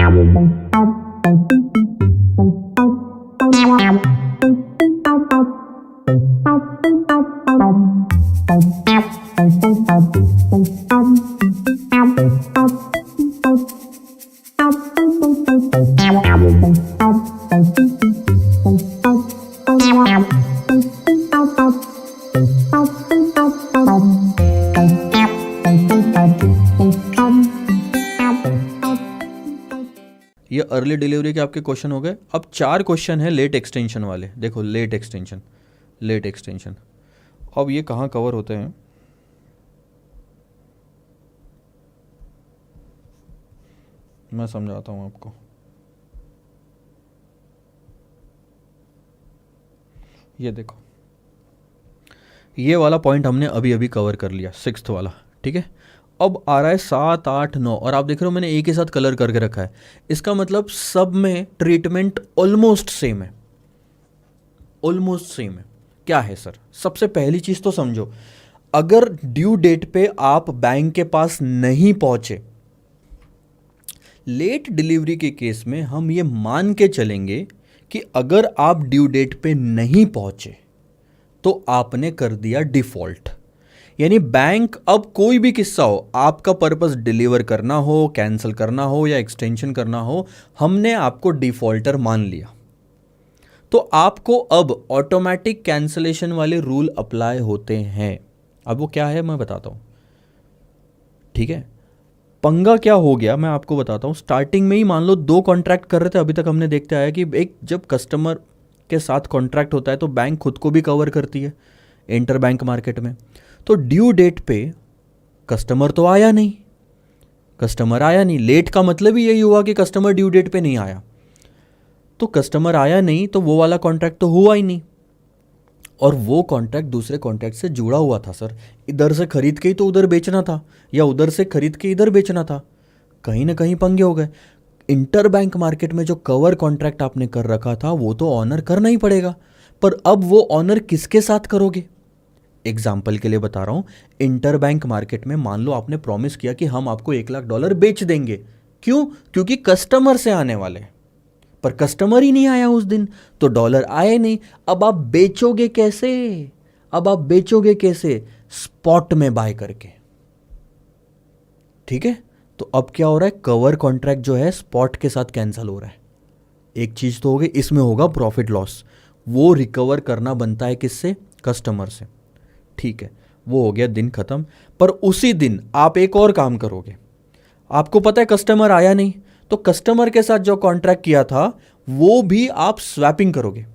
ये early delivery के आपके क्वेश्चन हो गए। अब 4 क्वेश्चन है लेट एक्सटेंशन वाले। देखो लेट एक्सटेंशन अब ये कहाँ कवर होते हैं? मैं समझाता हूँ आपको। ये देखो, ये वाला पॉइंट हमने अभी अभी कवर कर लिया, 6th वाला, ठीक है। अब आ रहा है 7, 8, 9 और आप देख रहे हो मैंने एक ही साथ कलर करके रखा है। इसका मतलब सब में ट्रीटमेंट ऑलमोस्ट सेम है, क्या है सर? सबसे पहली चीज तो समझो, अगर ड्यू डेट पे आप बैंक के पास नहीं पहुंचे, लेट डिलीवरी के केस में हम ये मान के चलेंगे कि अगर आप ड्यू डेट पे नहीं पहुंचे तो आपने कर दिया डिफॉल्ट। यानी बैंक, अब कोई भी किस्सा हो, आपका पर्पस डिलीवर करना हो, कैंसिल करना हो या एक्सटेंशन करना हो, हमने आपको डिफॉल्टर मान लिया तो आपको अब ऑटोमेटिक कैंसिलेशन वाले रूल अप्लाई होते हैं। अब वो क्या है मैं बताता हूं, ठीक है। पंगा क्या हो गया मैं आपको बताता हूं। स्टार्टिंग में ही मान लो 2 कॉन्ट्रैक्ट कर रहे थे, अभी तक हमने देखते आया कि एक जब कस्टमर के साथ कॉन्ट्रैक्ट होता है तो बैंक खुद को भी कवर करती है इंटर बैंक मार्केट में। तो ड्यू डेट पे कस्टमर तो आया नहीं, लेट का मतलब ही यही हुआ कि कस्टमर ड्यू डेट पे नहीं आया। तो कस्टमर आया नहीं तो वो वाला कॉन्ट्रैक्ट तो हुआ ही नहीं, और वो कॉन्ट्रैक्ट दूसरे कॉन्ट्रैक्ट से जुड़ा हुआ था सर। इधर से खरीद के ही तो उधर बेचना था, या उधर से खरीद के इधर बेचना था। कहीं ना कहीं पंगे हो गए। इंटर बैंक मार्केट में जो कवर कॉन्ट्रैक्ट आपने कर रखा था वो तो ऑनर करना ही पड़ेगा, पर अब वो ऑनर किसके साथ करोगे? एग्जाम्पल के लिए बता रहा हूं, इंटर बैंक मार्केट में मान लो आपने प्रॉमिस किया कि हम आपको $1,00,000 बेच देंगे। क्यों? क्योंकि कस्टमर से आने वाले, पर कस्टमर ही नहीं आया उस दिन तो डॉलर आए नहीं। अब आप बेचोगे कैसे? स्पॉट में बाय करके, ठीक है। तो अब क्या हो रहा है, कवर कॉन्ट्रैक्ट जो है स्पॉट के साथ कैंसिल हो रहा है। एक चीज तो हो गई, इसमें होगा प्रॉफिट लॉस, वो रिकवर करना बनता है किससे? कस्टमर से, ठीक है। वो हो गया, दिन खत्म। पर उसी दिन आप एक और काम करोगे। आपको पता है कस्टमर आया नहीं, तो कस्टमर के साथ जो कॉन्ट्रैक्ट किया था वो भी आप स्वैपिंग करोगे।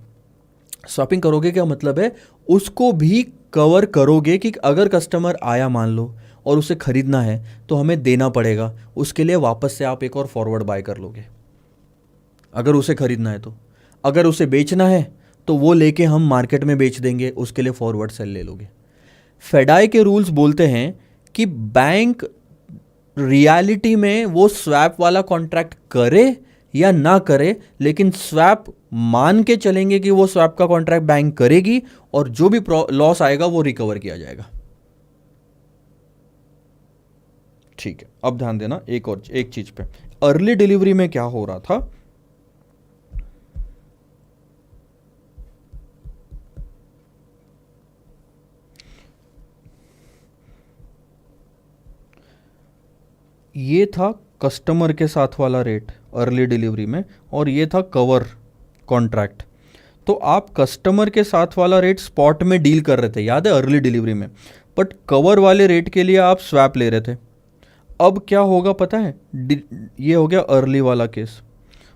स्वैपिंग करोगे क्या मतलब है? उसको भी कवर करोगे कि अगर कस्टमर आया मान लो और उसे खरीदना है तो हमें देना पड़ेगा, उसके लिए वापस से आप एक और फॉरवर्ड बाय कर लोगे अगर उसे खरीदना है। तो अगर उसे बेचना है तो वो लेके हम मार्केट में बेच देंगे, उसके लिए फॉरवर्ड सेल ले लोगे। फेडाई के रूल्स बोलते हैं कि बैंक रियलिटी में वो स्वैप वाला कॉन्ट्रैक्ट करे या ना करे, लेकिन स्वैप मान के चलेंगे कि वो स्वैप का कॉन्ट्रैक्ट बैंक करेगी और जो भी लॉस आएगा वो रिकवर किया जाएगा, ठीक है। अब ध्यान देना एक चीज पे, अर्ली डिलीवरी में क्या हो रहा था, ये था कस्टमर के साथ वाला रेट अर्ली डिलीवरी में, और ये था कवर कॉन्ट्रैक्ट। तो आप कस्टमर के साथ वाला रेट स्पॉट में डील कर रहे थे, याद है, अर्ली डिलीवरी में, बट कवर वाले रेट के लिए आप स्वैप ले रहे थे। अब क्या होगा पता है? ये हो गया अर्ली वाला केस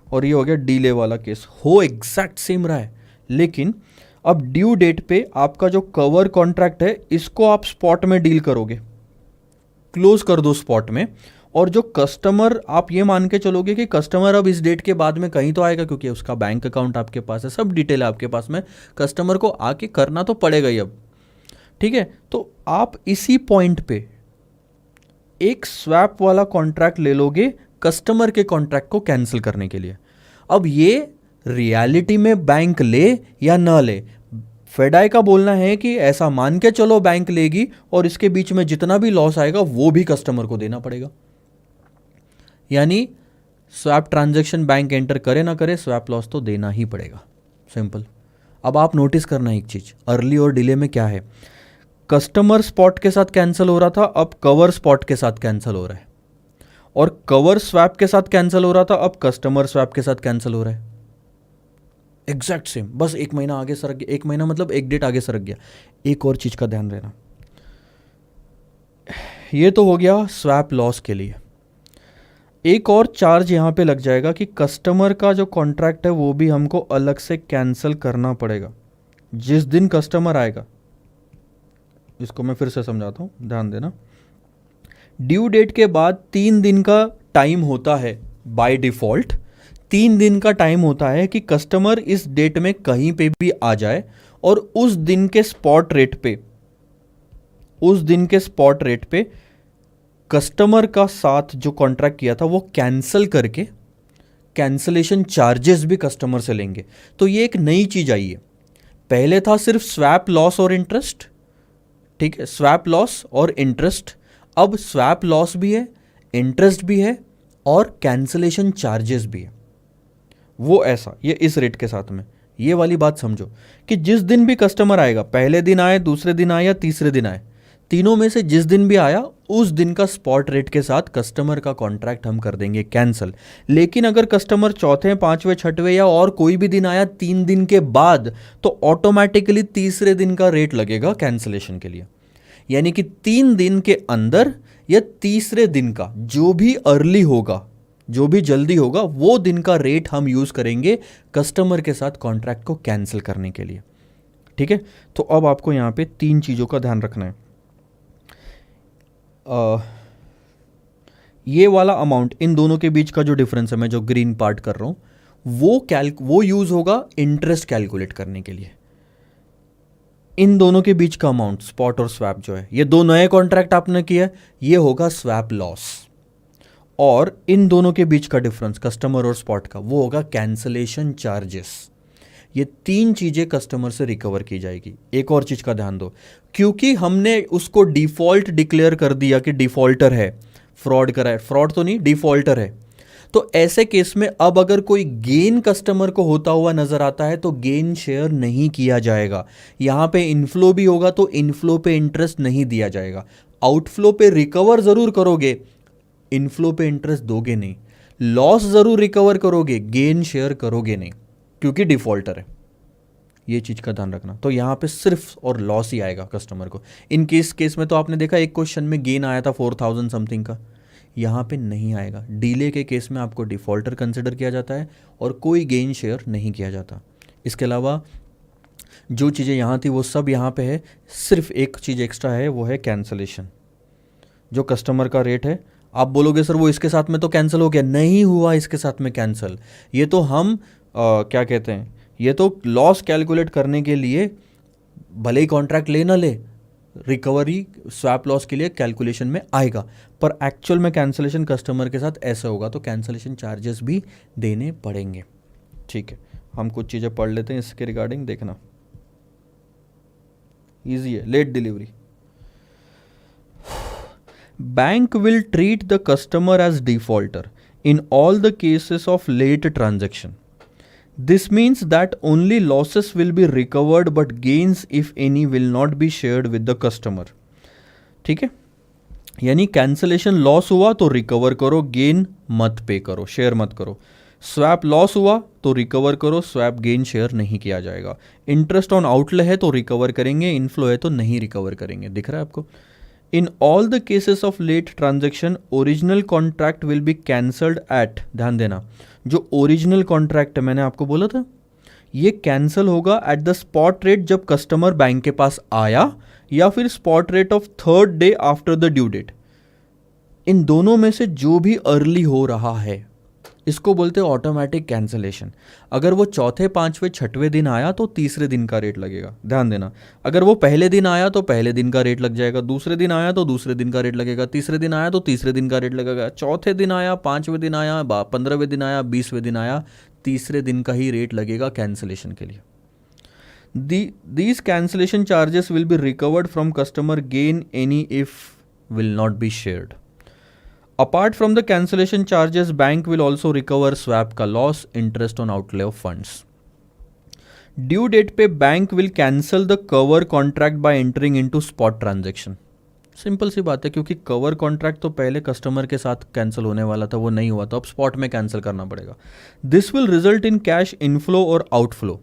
और ये हो गया डीले वाला केस, हो एग्जैक्ट सेम रहा है, लेकिन अब ड्यू डेट पे आपका जो कवर कॉन्ट्रैक्ट है इसको आप स्पॉट में डील करोगे, क्लोज कर दो स्पॉट में। और जो कस्टमर, आप ये मान के चलोगे कि कस्टमर अब इस डेट के बाद में कहीं तो आएगा, क्योंकि उसका बैंक अकाउंट आपके पास है, सब डिटेल है आपके पास में, कस्टमर को आके करना तो पड़ेगा ही अब, ठीक है। तो आप इसी पॉइंट पे एक स्वैप वाला कॉन्ट्रैक्ट ले लोगे कस्टमर के कॉन्ट्रैक्ट को कैंसिल करने के लिए। अब ये रियलिटी में बैंक ले या ना ले, फेडाई का बोलना है कि ऐसा मान के चलो बैंक लेगी और इसके बीच में जितना भी लॉस आएगा वो भी कस्टमर को देना पड़ेगा। यानी स्वैप ट्रांजैक्शन बैंक एंटर करे ना करे, स्वैप लॉस तो देना ही पड़ेगा, सिंपल। अब आप नोटिस करना एक चीज, अर्ली और डिले में क्या है, कस्टमर स्पॉट के साथ कैंसिल हो रहा था, अब कवर स्पॉट के साथ कैंसिल हो रहा है, और कवर स्वैप के साथ कैंसिल हो रहा था, अब कस्टमर स्वैप के साथ कैंसिल हो रहा है। एग्जैक्ट सेम, बस एक महीना आगे सरक गया, एक महीना मतलब एक डेट आगे सरक गया। एक और चीज का ध्यान रखना, ये तो हो गया स्वैप लॉस के लिए। एक और चार्ज यहां पे लग जाएगा कि कस्टमर का जो कॉन्ट्रैक्ट है वो भी हमको अलग से कैंसिल करना पड़ेगा जिस दिन कस्टमर आएगा। इसको मैं फिर से समझाता हूं, ध्यान देना। ड्यू डेट के बाद 3 दिन का टाइम होता है, बाय डिफॉल्ट 3 दिन का टाइम होता है कि कस्टमर इस डेट में कहीं पे भी आ जाए और उस दिन के स्पॉट रेट पे कस्टमर का साथ जो कॉन्ट्रैक्ट किया था वो कैंसिल करके कैंसिलेशन चार्जेस भी कस्टमर से लेंगे। तो ये एक नई चीज आई है। पहले था सिर्फ स्वैप लॉस और इंटरेस्ट, ठीक है, स्वैप लॉस और इंटरेस्ट। अब स्वैप लॉस भी है, इंटरेस्ट भी है और कैंसिलेशन चार्जेस भी है। वो ऐसा, ये इस रेट के साथ में। ये वाली बात समझो कि जिस दिन भी कस्टमर आएगा, पहले दिन आए, दूसरे दिन आए या तीसरे दिन आए, तीनों में से जिस दिन भी आया उस दिन का स्पॉट रेट के साथ कस्टमर का कॉन्ट्रैक्ट हम कर देंगे कैंसिल। लेकिन अगर कस्टमर चौथे, पांचवें, छठवें या और कोई भी दिन आया 3 दिन के बाद, तो ऑटोमेटिकली तीसरे दिन का रेट लगेगा कैंसिलेशन के लिए। यानी कि 3 दिन के अंदर या तीसरे दिन का जो भी अर्ली होगा, जो भी जल्दी होगा, वो दिन का रेट हम यूज करेंगे कस्टमर के साथ कॉन्ट्रैक्ट को कैंसिल करने के लिए। ठीक है, तो अब आपको यहां पे 3 चीजों का ध्यान रखना है। ये वाला अमाउंट, इन दोनों के बीच का जो डिफरेंस है, मैं जो ग्रीन पार्ट कर रहा हूं, वो यूज होगा इंटरेस्ट कैलकुलेट करने के लिए। इन दोनों के बीच का अमाउंट, स्पॉट और स्वैप जो है, ये 2 नए कॉन्ट्रैक्ट आपने किया, ये होगा स्वैप लॉस। और इन दोनों के बीच का डिफरेंस, कस्टमर और स्पॉट का, वो होगा कैंसिलेशन चार्जेस। ये 3 चीजें कस्टमर से रिकवर की जाएगी। एक और चीज का ध्यान दो, क्योंकि हमने उसको डिफॉल्ट डिक्लेयर कर दिया कि डिफॉल्टर है, फ्रॉड करा है, फ्रॉड तो नहीं, डिफॉल्टर है, तो ऐसे केस में अब अगर कोई गेन कस्टमर को होता हुआ नजर आता है तो गेन शेयर नहीं किया जाएगा। यहां पे इनफ्लो भी होगा तो इनफ्लो पे इंटरेस्ट नहीं दिया जाएगा। आउटफ्लो पे रिकवर जरूर करोगे, इनफ्लो पे इंटरेस्ट दोगे नहीं। लॉस जरूर रिकवर करोगे, गेन शेयर करोगे नहीं, क्योंकि डिफॉल्टर है। ये चीज का ध्यान रखना। तो यहां पे सिर्फ और लॉस ही आएगा कस्टमर को। इन केस में तो आपने देखा एक क्वेश्चन में गेन आया था 4000 समथिंग का, यहां पे नहीं आएगा। डीले के केस में आपको डिफॉल्टर कंसिडर किया जाता है और कोई गेन शेयर नहीं किया जाता। इसके अलावा जो चीज़ें यहाँ थी वो सब यहाँ पे है, सिर्फ एक चीज़ एक्स्ट्रा है, वो है कैंसलेशन। जो कस्टमर का रेट है, आप बोलोगे सर वो इसके साथ में तो कैंसिल हो गया, नहीं हुआ इसके साथ में कैंसिल। ये तो हम क्या कहते हैं, ये तो लॉस कैलकुलेट करने के लिए, भले ही कॉन्ट्रैक्ट ले ना ले, रिकवरी स्वैप लॉस के लिए कैलकुलेशन में आएगा, पर एक्चुअल में कैंसिलेशन कस्टमर के साथ ऐसा होगा, तो कैंसिलेशन चार्जेस भी देने पड़ेंगे। ठीक है, हम कुछ चीज़ें पढ़ लेते हैं इसके रिगार्डिंग, देखना इजी है। Late delivery, bank will treat the customer as defaulter in all the cases of late transaction. This means that only losses will be recovered but gains if any will not be shared with the customer. ठीक है, यानी cancellation loss हुआ तो recover करो, gain मत पे करो, share मत करो। स्वैप लॉस हुआ तो रिकवर करो, स्वैप गेन शेयर नहीं किया जाएगा। इंटरेस्ट ऑन आउटले है तो रिकवर करेंगे, इनफ्लो है तो नहीं रिकवर करेंगे। दिख रहा है आपको? In all the cases of late transaction, original contract will be cancelled at, ध्यान देना, जो ओरिजिनल कॉन्ट्रैक्ट है मैंने आपको बोला था, ये कैंसिल होगा एट द स्पॉट रेट जब कस्टमर बैंक के पास आया, या फिर spot rate of 3rd day after the due date. इन दोनों में से जो भी अर्ली हो रहा है इसको बोलते हैं ऑटोमेटिक कैंसिलेशन। अगर वो चौथे, पांचवें, छठवें दिन आया तो तीसरे दिन का रेट लगेगा। ध्यान देना, अगर वो पहले दिन आया तो पहले दिन का रेट लग जाएगा, दूसरे दिन आया तो दूसरे दिन का रेट लगेगा, तीसरे दिन आया तो तीसरे दिन का रेट लगेगा, चौथे दिन आया, 5वें दिन आया, 15वें दिन आया, 20वें दिन आया, तीसरे दिन का ही रेट लगेगा कैंसिलेशन के लिए। These cancellation charges will be recovered from customer gain any if will not be shared. Apart from the cancellation charges bank will also recover swap का loss, interest on outlay of funds. Due date पे bank will cancel the cover contract by entering into spot transaction. Simple सी बात है, क्योंकि cover contract तो पहले customer के साथ कैंसिल होने वाला था, वो नहीं हुआ, तो अब स्पॉट में कैंसिल करना पड़ेगा। This will result in cash inflow और outflow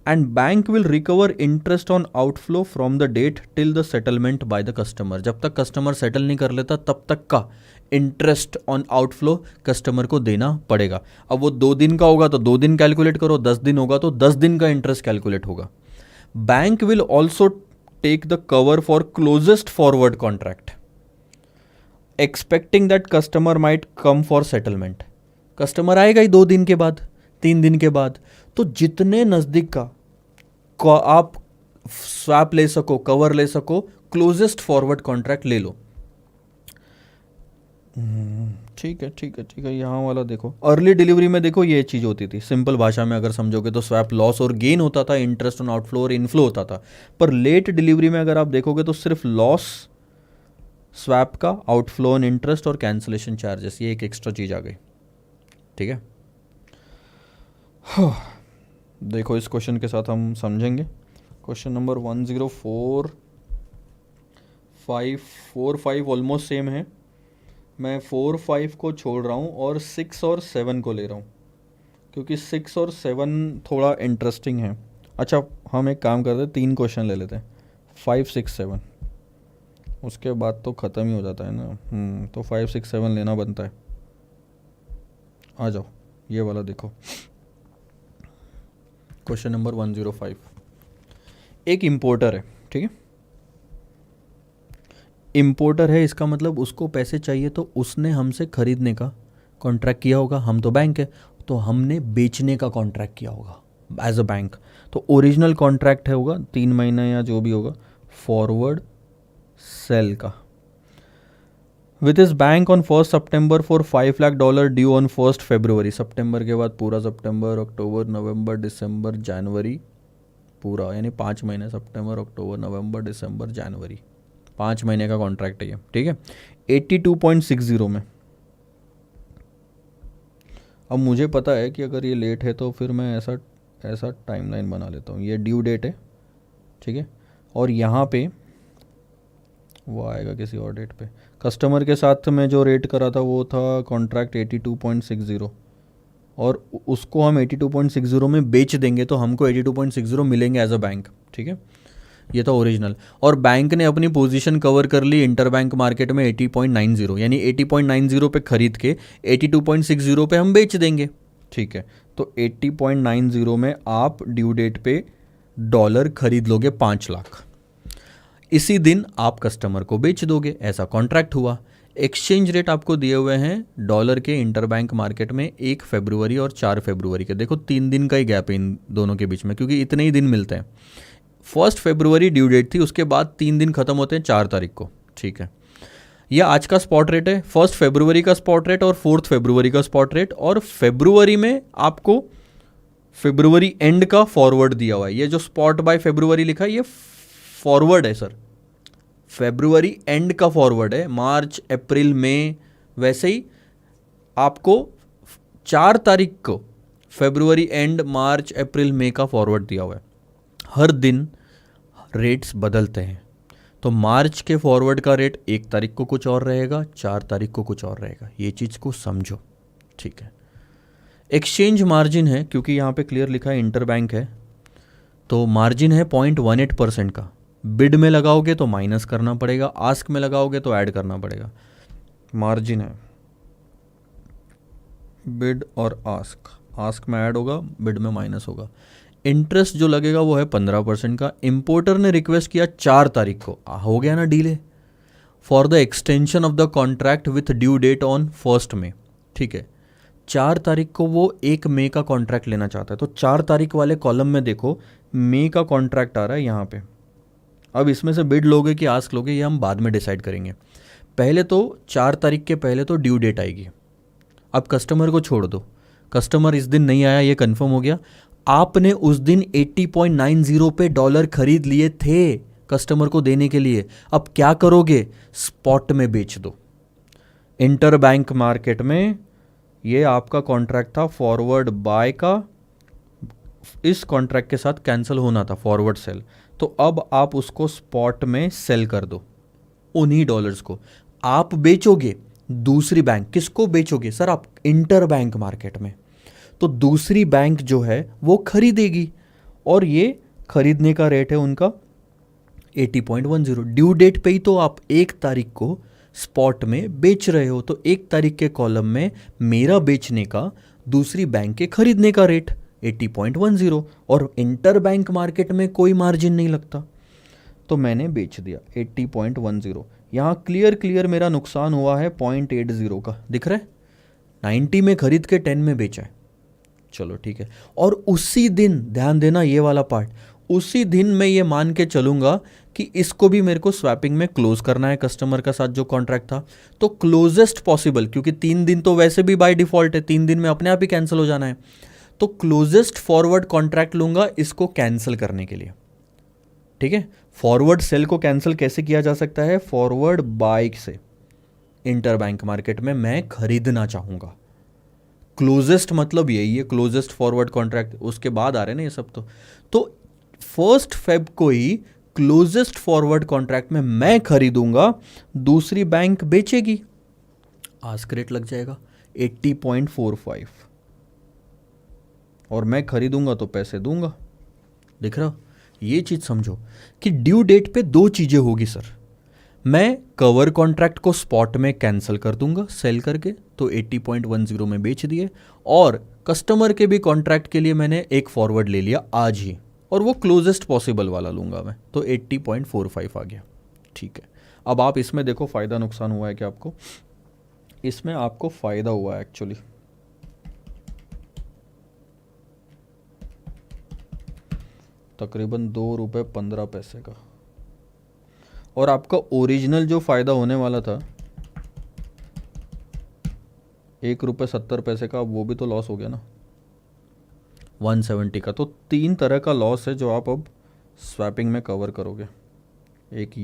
and bank will recover interest on outflow from the date till the settlement by the customer. जब तक कस्टमर सेटल नहीं कर लेता तब तक का इंटरेस्ट ऑन आउटफ्लो कस्टमर को देना पड़ेगा। अब वो 2 दिन का होगा तो 2 दिन कैलकुलेट करो, 10 दिन होगा तो 10 दिन का इंटरेस्ट कैलकुलेट होगा। Bank will also take the cover for closest forward contract expecting that customer might come for settlement. Customer आएगा ही 2 दिन के बाद, 3 दिन के बाद, तो जितने नज़दीक का आप स्वैप ले सको, कवर ले सको, क्लोजेस्ट फॉरवर्ड कॉन्ट्रैक्ट ले लो। ठीक है ठीक है ठीक है। यहाँ वाला देखो, अर्ली डिलीवरी में देखो ये चीज़ होती थी, सिंपल भाषा में अगर समझोगे तो स्वैप लॉस और गेन होता था, इंटरेस्ट ऑन आउटफ्लो और इनफ्लो होता था। पर लेट डिलीवरी में अगर आप देखोगे तो सिर्फ लॉस स्वैप का, आउटफ्लो ऑन इंटरेस्ट और कैंसिलेशन चार्जेस, ये एक एक्स्ट्रा चीज़ आ गई। ठीक है, देखो इस क्वेश्चन के साथ हम समझेंगे। क्वेश्चन नंबर 10445 ऑलमोस्ट सेम है। मैं 4, 5 को छोड़ रहा हूँ और 6 और 7 को ले रहा हूँ, क्योंकि 6 और 7 थोड़ा इंटरेस्टिंग है। अच्छा, हम एक काम करते हैं, 3 क्वेश्चन ले लेते हैं, 5, 6, 7, उसके बाद तो ख़त्म ही हो जाता है ना। तो 5, 6, 7 लेना बनता है। आ जाओ, ये वाला देखो, क्वेश्चन नंबर 105। एक इम्पोर्टर है, ठीक है, इम्पोर्टर है, इसका मतलब उसको पैसे चाहिए तो उसने हमसे खरीदने का कॉन्ट्रैक्ट किया होगा, हम तो बैंक है तो हमने बेचने का कॉन्ट्रैक्ट किया होगा एज अ बैंक। तो ओरिजिनल कॉन्ट्रैक्ट है होगा 3 महीना या जो भी होगा, फॉरवर्ड सेल का, with is bank on 1 September for $5 lakh due on 1 फरवरी। सितंबर के बाद पूरा सितंबर, अक्टूबर, नवंबर, दिसंबर, जनवरी पूरा, यानी 5 महीने, सितंबर, अक्टूबर, नवंबर, दिसंबर, जनवरी, 5 महीने का कॉन्ट्रैक्ट है ये। ठीक है, 82.60 में। अब मुझे पता है कि अगर ये लेट है तो फिर मैं ऐसा टाइमलाइन बना लेता हूँ। ये ड्यू डेट है, ठीक है, और यहाँ पे वो आएगा किसी और डेट पे। कस्टमर के साथ में जो रेट करा था वो था कॉन्ट्रैक्ट 82.60, और उसको हम 82.60 में बेच देंगे तो हमको 82.60 मिलेंगे एज अ बैंक। ठीक है, ये था ओरिजिनल, और बैंक ने अपनी पोजीशन कवर कर ली इंटर बैंक मार्केट में 80.90, यानी 80.90 पे खरीद के 82.60 पे हम बेच देंगे। ठीक है, तो 80.90 में आप ड्यू डेट पे डॉलर खरीद लोगे 5 लाख, इसी दिन आप कस्टमर को बेच दोगे, ऐसा कॉन्ट्रैक्ट हुआ। एक्सचेंज रेट आपको दिए हुए हैं डॉलर के इंटर बैंक मार्केट में 1 फरवरी और 4 फरवरी के। देखो 3 दिन का ही गैप है इन दोनों के बीच में, क्योंकि इतने ही दिन मिलते हैं। 1 फरवरी ड्यू डेट थी, उसके बाद 3 दिन खत्म होते हैं 4 तारीख को। ठीक है, यह आज का स्पॉट रेट है, 1 फरवरी का स्पॉट रेट और 4 फरवरी का स्पॉट रेट, और फरवरी में आपको फरवरी एंड का फॉरवर्ड दिया हुआ है। ये जो स्पॉट बाय फरवरी लिखा है ये फॉरवर्ड है सर, फरवरी एंड का फॉरवर्ड है, मार्च, अप्रैल, मई। वैसे ही आपको 4 तारीख को फरवरी एंड, मार्च, अप्रैल, मई का फॉरवर्ड दिया हुआ है। हर दिन रेट्स बदलते हैं, तो मार्च के फॉरवर्ड का रेट 1 तारीख को कुछ और रहेगा, 4 तारीख को कुछ और रहेगा, ये चीज़ को समझो। ठीक है, एक्सचेंज मार्जिन है, क्योंकि यहाँ पे क्लियर लिखा है इंटर बैंक है, तो मार्जिन है 0.18% का। बिड में लगाओगे तो माइनस करना पड़ेगा, आस्क में लगाओगे तो ऐड करना पड़ेगा। मार्जिन है बिड और आस्क में ऐड होगा, बिड में माइनस होगा। इंटरेस्ट जो लगेगा वो है 15% का। इंपोर्टर ने रिक्वेस्ट किया 4 तारीख को, हो गया ना delay, for the extension of the contract with due date on 1 मई। ठीक है, 4 तारीख को वो 1 मई का कॉन्ट्रैक्ट लेना चाहता है, तो 4 तारीख वाले कॉलम में देखो मई का कॉन्ट्रैक्ट आ रहा है यहाँ पे। अब इसमें से बिड लोगे कि आस्क लोगे ये हम बाद में डिसाइड करेंगे। पहले तो 4 तारीख के पहले तो ड्यू डेट आएगी। अब कस्टमर को छोड़ दो, कस्टमर इस दिन नहीं आया, ये कंफर्म हो गया। आपने उस दिन 80.90 पे डॉलर खरीद लिए थे कस्टमर को देने के लिए, अब क्या करोगे, स्पॉट में बेच दो। इंटर बैंक मार्केट में ये आपका कॉन्ट्रैक्ट था फॉरवर्ड बाय का, इस कॉन्ट्रैक्ट के साथ कैंसिल होना था फॉरवर्ड सेल, तो अब आप उसको स्पॉट में सेल कर दो उन्हीं डॉलर्स को। आप बेचोगे दूसरी बैंक, किसको बेचोगे सर आप? इंटर बैंक मार्केट में। तो दूसरी बैंक जो है वो खरीदेगी, और ये खरीदने का रेट है उनका 80.10। ड्यू डेट पे ही तो आप 1 तारीख को स्पॉट में बेच रहे हो, तो 1 तारीख के कॉलम में मेरा बेचने का, दूसरी बैंक के खरीदने का रेट 80.10, और इंटर बैंक मार्केट में कोई मार्जिन नहीं लगता, तो मैंने बेच दिया 80.10। यहाँ क्लियर मेरा नुकसान हुआ है 0.80 का, दिख रहा है? 90 में खरीद के 10 में बेचा है, चलो ठीक है। और उसी दिन, ध्यान देना ये वाला पार्ट, उसी दिन मैं ये मान के चलूंगा कि इसको भी मेरे को स्वैपिंग में क्लोज करना है कस्टमर का साथ जो कॉन्ट्रैक्ट था, तो क्लोजेस्ट पॉसिबल, क्योंकि 3 दिन तो वैसे भी बाय डिफॉल्ट है, 3 दिन में अपने आप ही कैंसिल हो जाना है, तो क्लोजेस्ट फॉरवर्ड कॉन्ट्रैक्ट लूंगा इसको कैंसिल करने के लिए, ठीक है। फॉरवर्ड सेल को कैंसिल कैसे किया जा सकता है? फॉरवर्ड बाय से इंटर बैंक मार्केट में मैं खरीदना चाहूंगा, क्लोजेस्ट मतलब यही है, क्लोजेस्ट फॉरवर्ड कॉन्ट्रैक्ट, उसके बाद आ रहे हैं ना ये सब। तो 1 फेब को ही क्लोजेस्ट फॉरवर्ड कॉन्ट्रैक्ट में मैं खरीदूंगा, दूसरी बैंक बेचेगी, आस्क रेट लग जाएगा 80.45, और मैं खरीदूंगा तो पैसे दूंगा। दिख रहा? ये चीज समझो कि ड्यू डेट पे 2 चीजें होगी सर। मैं कवर कॉन्ट्रैक्ट को स्पॉट में कैंसिल कर दूंगा सेल करके, तो 80.10 में बेच दिए, और कस्टमर के भी कॉन्ट्रैक्ट के लिए मैंने एक फॉरवर्ड ले लिया आज ही, और वो क्लोजेस्ट पॉसिबल वाला लूंगा मैं, तो 80.45 आ गया, ठीक है। अब आप इसमें देखो फ़ायदा नुकसान हुआ है क्या आपको? इसमें आपको फ़ायदा हुआ है एक्चुअली, तकरीबन 2 रुपये 15 पैसे का, और आपका ओरिजिनल जो फ़ायदा होने वाला था 1 रुपये 70 पैसे का, वो भी तो लॉस हो गया ना 170 का। तो 3 तरह का लॉस है जो आप अब स्वैपिंग में कवर करोगे, एक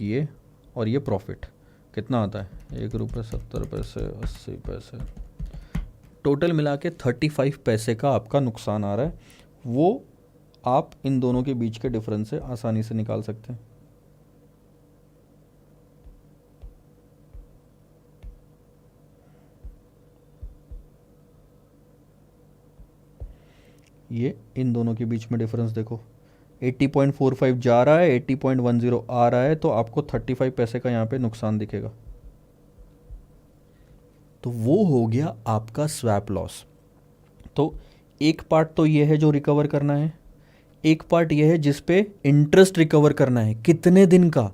ये और ये प्रॉफिट कितना आता है? 1 रुपये 70 पैसे 80 पैसे, टोटल मिला के 35 पैसे का आपका नुकसान आ रहा है। वो आप इन दोनों के बीच के डिफरेंस से आसानी से निकाल सकते हैं। ये इन दोनों के बीच में डिफरेंस देखो, 80.45 जा रहा है, 80.10 आ रहा है, तो आपको 35 पैसे का यहाँ पे नुकसान दिखेगा। तो वो हो गया आपका स्वैप लॉस। तो एक पार्ट तो ये है जो रिकवर करना है, एक पार्ट ये है जिस पे इंटरेस्ट रिकवर करना है। कितने दिन का?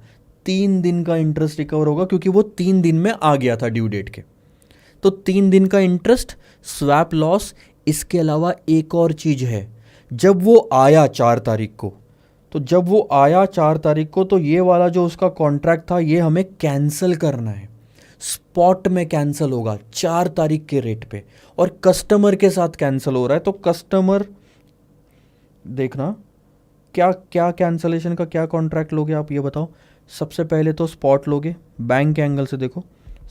3 दिन का इंटरेस्ट रिकवर होगा, क्योंकि वो 3 दिन में आ गया था ड्यू डेट के, तो 3 दिन का इंटरेस्ट, स्वैप लॉस। इसके अलावा एक और चीज है, जब वो आया 4 तारीख को, तो जब वो आया 4 तारीख को, तो ये वाला जो उसका कॉन्ट्रैक्ट था ये हमें कैंसिल करना है, स्पॉट में कैंसिल होगा 4 तारीख के रेट पे, और कस्टमर के साथ कैंसिल हो रहा है। तो कस्टमर देखना क्या क्या कैंसलेशन का क्या कॉन्ट्रैक्ट लोगे आप, ये बताओ। सबसे पहले तो स्पॉट लोगे, बैंक के एंगल से देखो,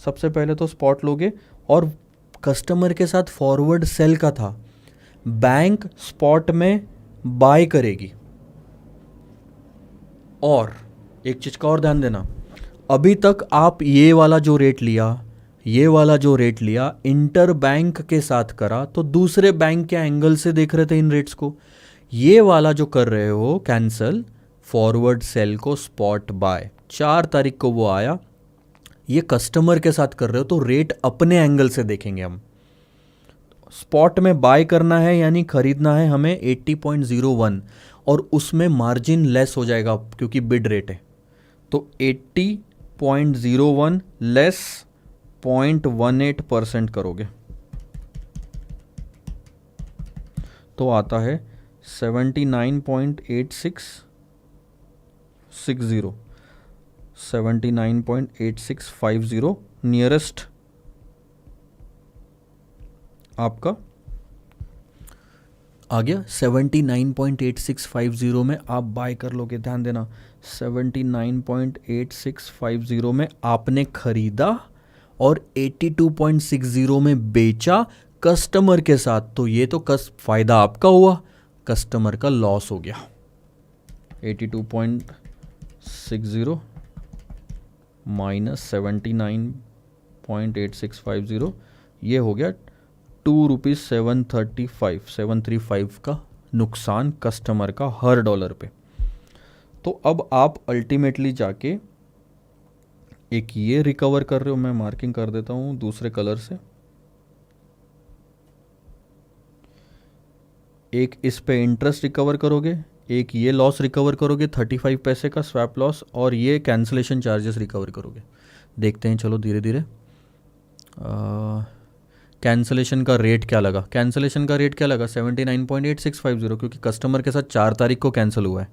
सबसे पहले तो स्पॉट लोगे, और कस्टमर के साथ फॉरवर्ड सेल का था, बैंक स्पॉट में बाय करेगी। और एक चीज का और ध्यान देना, अभी तक आप ये वाला जो रेट लिया, ये वाला जो रेट लिया इंटर बैंक के साथ करा, तो दूसरे बैंक के एंगल से देख रहे थे इन रेट्स को। ये वाला जो कर रहे हो कैंसल, फॉरवर्ड सेल को स्पॉट बाय, 4 तारीख को वो आया, ये कस्टमर के साथ कर रहे हो, तो रेट अपने एंगल से देखेंगे हम। स्पॉट में बाय करना है यानी खरीदना है हमें 80.01, और उसमें मार्जिन लेस हो जाएगा क्योंकि बिड रेट है, तो 80.01 लेस 0.18% करोगे तो आता है 79.8660, 79.8650 नियरेस्ट आपका आ गया। 79.8650 में आप बाय कर लोगे, ध्यान देना 79.8650 में आपने खरीदा, और 82.60 में बेचा कस्टमर के साथ, तो ये तो फ़ायदा आपका हुआ, कस्टमर का लॉस हो गया। 82.60 माइनस 79.8650, ये हो गया ₹2 735 का नुकसान कस्टमर का हर डॉलर पे। तो अब आप अल्टीमेटली जाके एक ये रिकवर कर रहे हो, मैं मार्किंग कर देता हूँ दूसरे कलर से, एक इस पे इंटरेस्ट रिकवर करोगे, एक ये लॉस रिकवर करोगे 35 पैसे का स्वैप लॉस, और ये कैंसलेशन चार्जेस रिकवर करोगे। देखते हैं चलो धीरे धीरे। कैंसलेशन का रेट क्या लगा, कैंसलेशन का रेट क्या लगा 79.8650, क्योंकि कस्टमर के साथ 4 तारीख को कैंसिल हुआ है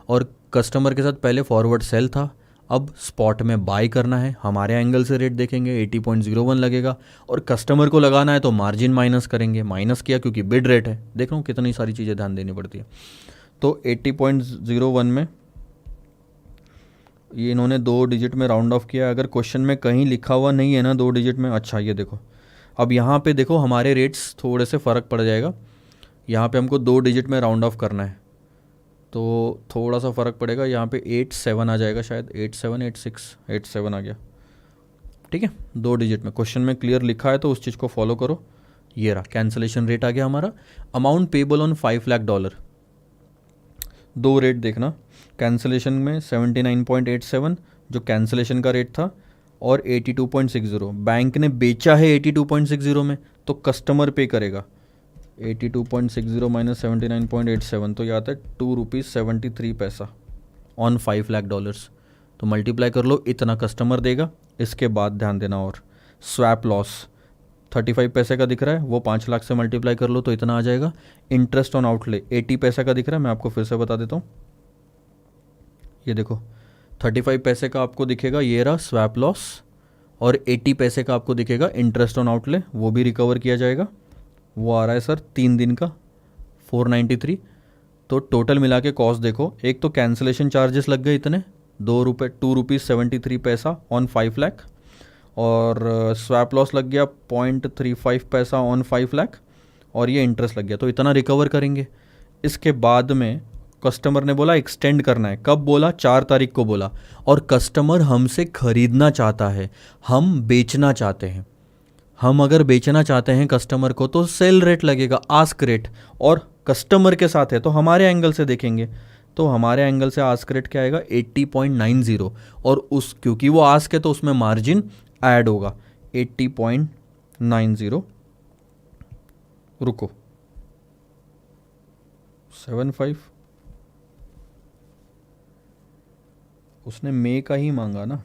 और कस्टमर के साथ पहले फॉरवर्ड सेल था, अब स्पॉट में बाय करना है, हमारे एंगल से रेट देखेंगे 80.01 लगेगा, और कस्टमर को लगाना है तो मार्जिन माइनस करेंगे, माइनस किया क्योंकि बिड रेट है। देख रहा हूँ कितनी सारी चीज़ें ध्यान देनी पड़ती है। तो 80.01 में ये इन्होंने 2 डिजिट में राउंड ऑफ किया। अगर क्वेश्चन में कहीं लिखा हुआ नहीं है ना 2 डिजिट में, अच्छा ये देखो, अब यहाँ पे देखो हमारे रेट्स थोड़े से फ़र्क पड़ जाएगा, यहाँ पे हमको 2 डिजिट में राउंड ऑफ करना है तो थोड़ा सा फ़र्क पड़ेगा, यहाँ पे 87 आ जाएगा शायद, 87 आ गया, ठीक है 2 डिजिट में। क्वेश्चन में क्लियर लिखा है तो उस चीज़ को फॉलो करो। ये रहा कैंसलेशन रेट आ गया हमारा। Amount payable on $5 lakh, 2 rate देखना, कैंसलेशन में 79.87 जो कैंसलेशन का रेट था, और 82.60 बैंक ने बेचा है 82.60 में, तो कस्टमर पे करेगा 82.60 माइनस 79.87, तो ये आता है ₹2.73 ऑन $5 लाख। तो मल्टीप्लाई कर लो, इतना कस्टमर देगा। इसके बाद ध्यान देना, और स्वैप लॉस 35 पैसे का दिख रहा है, वो 5 लाख से मल्टीप्लाई कर लो तो इतना आ जाएगा। इंटरेस्ट ऑन आउटले 80 पैसे का दिख रहा है, मैं आपको फिर से बता देता हूँ, ये देखो 35 पैसे का आपको दिखेगा, ये रहा स्वैप लॉस, और 80 पैसे का आपको दिखेगा इंटरेस्ट ऑन आउटले, वो भी रिकवर किया जाएगा। वो आ रहा है सर 3 दिन का 493। तो टोटल मिला के कॉस्ट देखो, एक तो कैंसलेशन चार्जेस लग गए इतने ₹2.73 ऑन 5 लाख, और स्वैप लॉस लग गया 0.35 पैसा ऑन 5 लाख, और ये इंटरेस्ट लग गया, तो इतना रिकवर करेंगे। इसके बाद में कस्टमर ने बोला एक्सटेंड करना है, कब बोला 4 तारीख को बोला, और कस्टमर हमसे खरीदना चाहता है, हम बेचना चाहते हैं। हम अगर बेचना चाहते हैं कस्टमर को तो सेल रेट लगेगा, आस्क रेट, और कस्टमर के साथ है तो हमारे एंगल से देखेंगे, तो हमारे एंगल से आस्क रेट क्या आएगा 80.90, और उस क्योंकि वो आस्क है तो उसमें मार्जिन ऐड होगा 80.90, रुको 75, उसने मे का ही मांगा ना,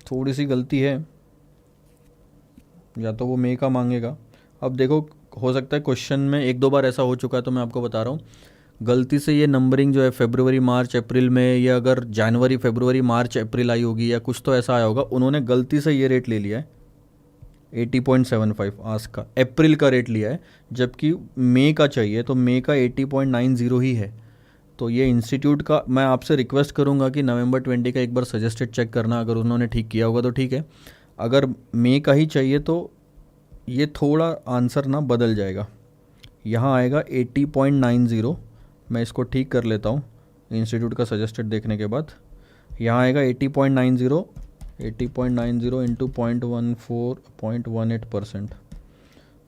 थोड़ी सी गलती है, या तो वो मे का मांगेगा। अब देखो हो सकता है क्वेश्चन में 1-2 बार ऐसा हो चुका है, तो मैं आपको बता रहा हूँ, गलती से ये नंबरिंग जो है फरवरी मार्च अप्रैल में, या अगर जनवरी फरवरी मार्च अप्रैल आई होगी या कुछ तो ऐसा आया होगा, उन्होंने गलती से ये रेट ले लिया है 80.75 आज का, अप्रैल का रेट लिया है, जबकि मई का चाहिए, तो मई का 80.90 ही है। तो ये इंस्टीट्यूट का मैं आपसे रिक्वेस्ट करूंगा कि नवंबर 20 का एक बार सजेस्टेड चेक करना, अगर उन्होंने ठीक किया होगा तो ठीक है, अगर मई का ही चाहिए तो ये थोड़ा आंसर ना बदल जाएगा, यहाँ आएगा 80.90, मैं इसको ठीक कर लेता हूँ इंस्टीट्यूट का सजेस्टेड देखने के बाद, यहाँ आएगा 80.90 इंटू 0.18%,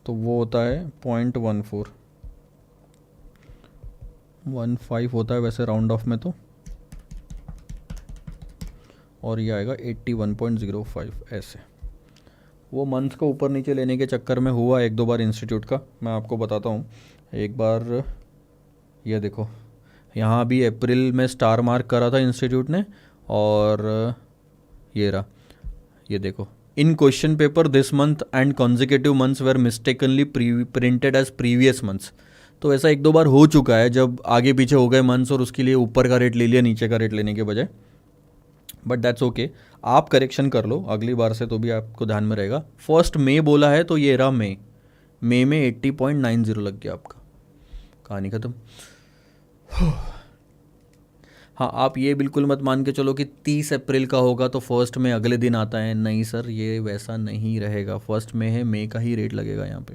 तो वो होता है 0.1415 होता है वैसे राउंड ऑफ में तो, और ये आएगा 81.05 ऐसे। वो मंथ को ऊपर नीचे लेने के चक्कर में हुआ 1-2 बार इंस्टीट्यूट का, मैं आपको बताता हूँ। एक बार ये देखो, यहाँ भी अप्रैल में स्टार मार्क करा था इंस्टीट्यूट ने, और ये रहा, ये देखो, in question paper this month and consecutive months were mistakenly printed as previous months. तो ऐसा 1-2 बार हो चुका है जब आगे पीछे हो गए मंथ्स और उसके लिए ऊपर का रेट ले लिया नीचे का रेट लेने के बजाय, बट दैट्स ओके, आप करेक्शन कर लो अगली बार से तो भी आपको ध्यान में रहेगा। फर्स्ट मई बोला है तो ये रहा मई में 80.90 लग गया आपका, कहानी ख़त्म। हाँ, आप ये बिल्कुल मत मान के चलो कि 30 अप्रैल का होगा तो फर्स्ट में अगले दिन आता है, नहीं सर, ये वैसा नहीं रहेगा। फर्स्ट में है, मई का ही रेट लगेगा यहाँ पे।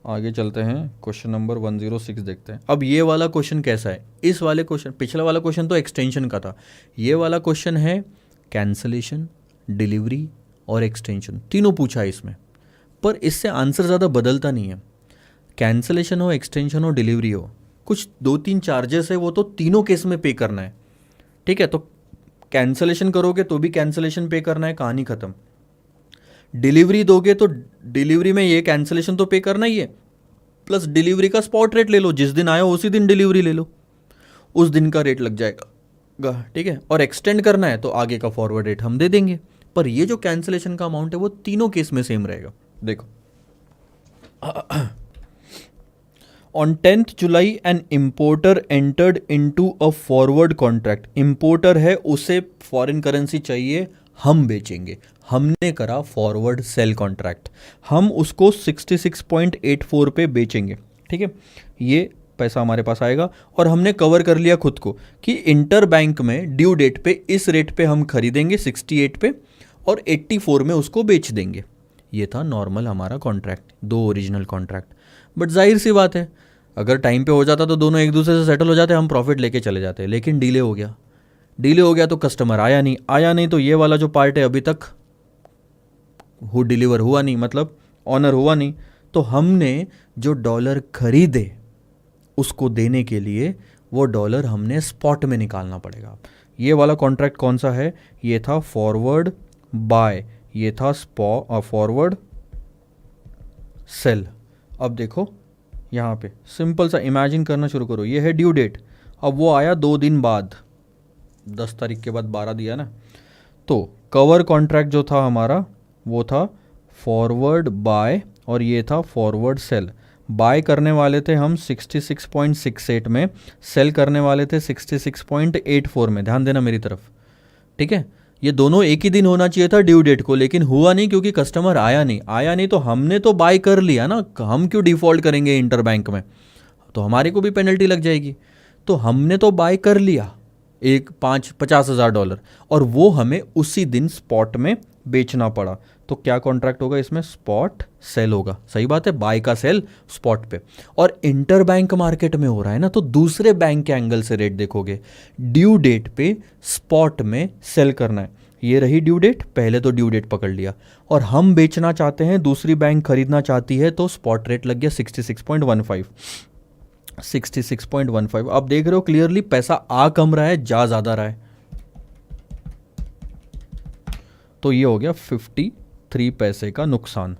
आगे चलते हैं, क्वेश्चन नंबर 106 देखते हैं। अब ये वाला क्वेश्चन कैसा है, इस वाले क्वेश्चन, पिछला वाला क्वेश्चन तो एक्सटेंशन का था, ये वाला क्वेश्चन है कैंसलेशन, डिलीवरी और एक्सटेंशन, तीनों पूछा है इसमें। पर इससे आंसर ज़्यादा बदलता नहीं है। कैंसलेशन हो, एक्सटेंशन हो, डिलीवरी हो, कुछ 2-3 चार्जेस है, वो तो तीनों केस में पे करना है। ठीक है, तो कैंसलेशन करोगे तो भी कैंसलेशन पे करना है, कहानी खत्म। डिलीवरी दोगे तो डिलीवरी में ये कैंसलेशन तो पे करना ही है, प्लस डिलीवरी का स्पॉट रेट ले लो, जिस दिन आया उसी दिन डिलीवरी ले लो, उस दिन का रेट लग जाएगा। ठीक है, और एक्सटेंड करना है तो आगे का फॉरवर्ड रेट हम दे देंगे। पर ये जो कैंसलेशन का अमाउंट है वो तीनों केस में सेम रहेगा। देखो, on 10th July N importer entered into a forward contract. Importer है, उसे फॉरेन करेंसी चाहिए, हम बेचेंगे, हमने करा फॉरवर्ड सेल कॉन्ट्रैक्ट, हम उसको 66.84 पे बेचेंगे। ठीक है, ये पैसा हमारे पास आएगा और हमने कवर कर लिया खुद को कि इंटर बैंक में ड्यू डेट पे इस रेट पे हम खरीदेंगे 68 पे और 84 में उसको बेच देंगे। ये था नॉर्मल हमारा कॉन्ट्रैक्ट, दो ओरिजिनल कॉन्ट्रैक्ट। बट जाहिर सी बात है, अगर टाइम पे हो जाता तो दोनों एक दूसरे से सेटल हो जाते, हम प्रॉफिट लेके चले जाते, लेकिन डिले हो गया। डिले हो गया तो कस्टमर आया नहीं तो ये वाला जो पार्ट है अभी तक डिलीवर हुआ नहीं, मतलब ऑनर हुआ नहीं। तो हमने जो डॉलर खरीदे उसको देने के लिए वो डॉलर हमने स्पॉट में निकालना पड़ेगा। ये वाला कॉन्ट्रैक्ट कौन सा है, ये था फॉरवर्ड बाय, ये था फॉरवर्ड सेल। अब देखो यहाँ पे सिंपल सा इमेजिन करना शुरू करो, ये है ड्यू डेट, अब वो आया 2 दिन बाद, 10 तारीख के बाद 12 दिया ना, तो कवर कॉन्ट्रैक्ट जो था हमारा वो था फॉरवर्ड बाय और ये था फॉरवर्ड सेल। बाय करने वाले थे हम 66.68 में, सेल करने वाले थे 66.84 में, ध्यान देना मेरी तरफ। ठीक है, ये दोनों एक ही दिन होना चाहिए था ड्यू डेट को, लेकिन हुआ नहीं क्योंकि कस्टमर आया नहीं तो हमने तो बाय कर लिया ना, हम क्यों डिफ़ॉल्ट करेंगे इंटर बैंक में, तो हमारे को भी पेनल्टी लग जाएगी। तो हमने तो बाय कर लिया एक 50,000 डॉलर और वो हमें उसी दिन स्पॉट में बेचना पड़ा। तो क्या कॉन्ट्रैक्ट होगा इसमें, स्पॉट सेल होगा। सही बात है, बाय का सेल स्पॉट पे, और इंटर बैंक मार्केट में हो रहा है ना, तो दूसरे बैंक के एंगल से रेट देखोगे, ड्यू डेट पे स्पॉट में सेल करना है। ये रही ड्यू डेट, पहले तो ड्यू डेट पकड़ लिया, और हम बेचना चाहते हैं, दूसरी बैंक खरीदना चाहती है, तो स्पॉट रेट लग गया 66.15। 66.15। आप देख रहे हो क्लियरली, पैसा आ कम रहा है, जा ज़्यादा रहा है, तो ये हो गया 53 पैसे का नुकसान।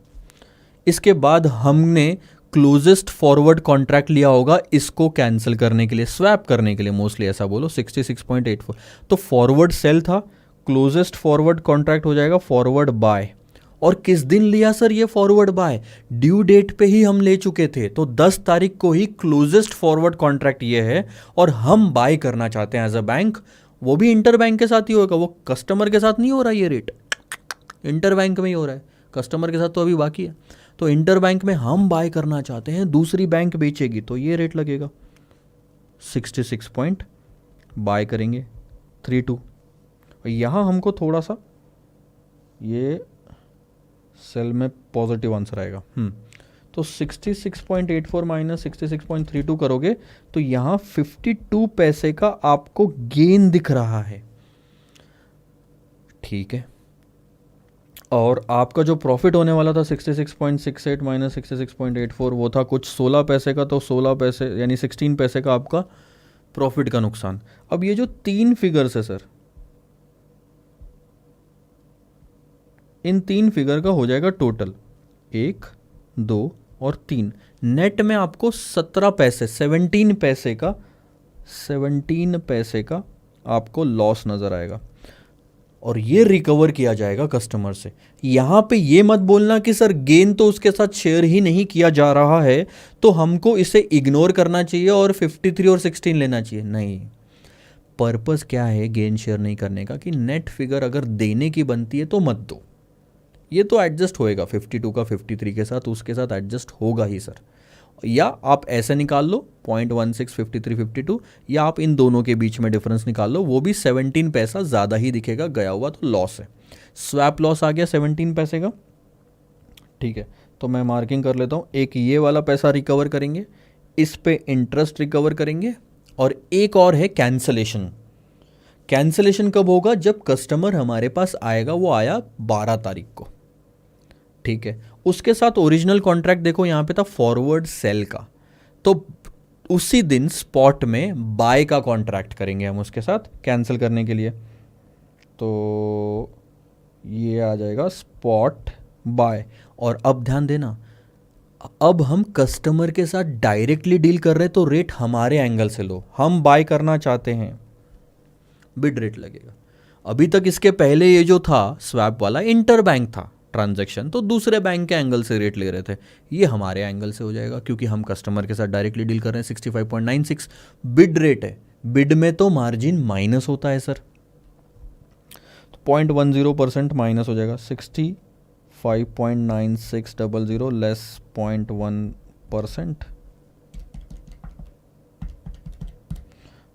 इसके बाद हमने क्लोजेस्ट फॉरवर्ड कॉन्ट्रैक्ट लिया होगा इसको कैंसिल करने के लिए, स्वैप करने के लिए, मोस्टली ऐसा बोलो, 66.84। तो फॉरवर्ड सेल था, क्लोजेस्ट फॉरवर्ड कॉन्ट्रैक्ट हो जाएगा फॉरवर्ड बाय। और किस दिन लिया सर ये फॉरवर्ड बाय, ड्यू डेट पे ही हम ले चुके थे, तो 10 तारीख को ही क्लोजेस्ट फॉरवर्ड कॉन्ट्रैक्ट ये है, और हम बाय करना चाहते हैं एज अ बैंक, वो भी इंटर बैंक के साथ ही होगा, वो कस्टमर के साथ नहीं हो रहा ये रेट, इंटर बैंक में ही हो रहा है, कस्टमर के साथ तो अभी बाकी है। तो इंटर बैंक में हम बाय करना चाहते हैं, दूसरी बैंक बेचेगी, तो ये रेट लगेगा 66 पॉइंट, बाय करेंगे 32। यहाँ हमको थोड़ा सा ये सेल में पॉजिटिव आंसर आएगा। तो 66.84 माइनस 66.32 करोगे तो यहाँ 52 पैसे का आपको गेन दिख रहा है। ठीक है, और आपका जो प्रॉफिट होने वाला था 66.68 माइनस 66.84 वो था कुछ 16 पैसे का, तो 16 पैसे यानी 16 पैसे का आपका प्रॉफिट का नुकसान। अब ये जो 3 फिगर्स है सर, इन 3 फिगर का हो जाएगा टोटल 1, 2 और 3, नेट में आपको 17 पैसे 17 पैसे का आपको लॉस नज़र आएगा, और ये रिकवर किया जाएगा कस्टमर से। यहाँ पे ये मत बोलना कि सर गेन तो उसके साथ शेयर ही नहीं किया जा रहा है तो हमको इसे इग्नोर करना चाहिए और 53 और 16 लेना चाहिए, नहीं। पर्पस क्या है गेन शेयर नहीं करने का, कि नेट फिगर अगर देने की बनती है तो मत दो, ये तो एडजस्ट होएगा 52 का 53 के साथ, उसके साथ एडजस्ट होगा ही सर। या आप ऐसे निकाल लो 0.16, 53, 52, या आप इन दोनों के बीच में डिफरेंस निकाल लो, वो भी 17 पैसा ज़्यादा ही दिखेगा गया हुआ, तो लॉस है। स्वैप लॉस आ गया 17 पैसे का। ठीक है, तो मैं मार्किंग कर लेता हूँ। एक ये वाला पैसा रिकवर करेंगे, इस पे इंटरेस्ट रिकवर करेंगे, और एक और है कैंसलेशन। कैंसलेशन कब होगा? जब कस्टमर हमारे पास आएगा, वो आया 12 तारीख को। ठीक है, उसके साथ ओरिजिनल कॉन्ट्रैक्ट देखो यहाँ पे था फॉरवर्ड सेल का, तो उसी दिन स्पॉट में बाय का कॉन्ट्रैक्ट करेंगे हम उसके साथ कैंसिल करने के लिए। तो ये आ जाएगा स्पॉट बाय। और अब ध्यान देना, अब हम कस्टमर के साथ डायरेक्टली डील कर रहे हैं, तो रेट हमारे एंगल से लो। हम बाय करना चाहते हैं, बिड रेट लगेगा। अभी तक इसके पहले ये जो था स्वैप वाला इंटर बैंक था ट्रांजैक्शन, तो दूसरे बैंक के एंगल से रेट ले रहे थे। ये हमारे एंगल से हो जाएगा, क्योंकि हम कस्टमर के साथ डायरेक्टली डील कर रहे हैं। 65.96 बिड रेट है, बिड में तो मार्जिन माइनस होता है सर, तो 0.10% माइनस हो जाएगा। 65.9600 लेस 0.1%,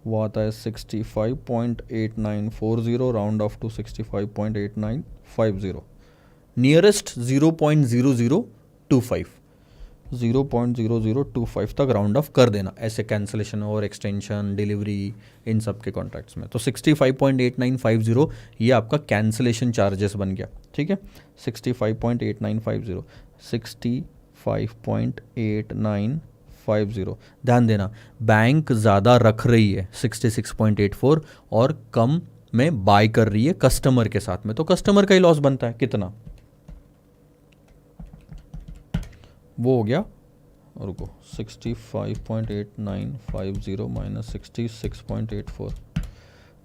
वो आता है 65.8940, राउंड ऑफ टू 65.8950, नियरेस्ट 0.0025, 0.0025 तक राउंड ऑफ कर देना, ऐसे कैंसिलेशन और एक्सटेंशन डिलीवरी इन सब के कॉन्ट्रैक्ट्स में। तो 65.8950 ये आपका कैंसिलेशन चार्जेस बन गया। ठीक है, 65.8950, 65.8950। ध्यान देना, बैंक ज़्यादा रख रही है 66.84 और कम में बाय कर रही है कस्टमर के साथ में, तो कस्टमर का ही लॉस बनता है। कितना? वो हो गया, रुको, 65.8950 माइनस 66.84,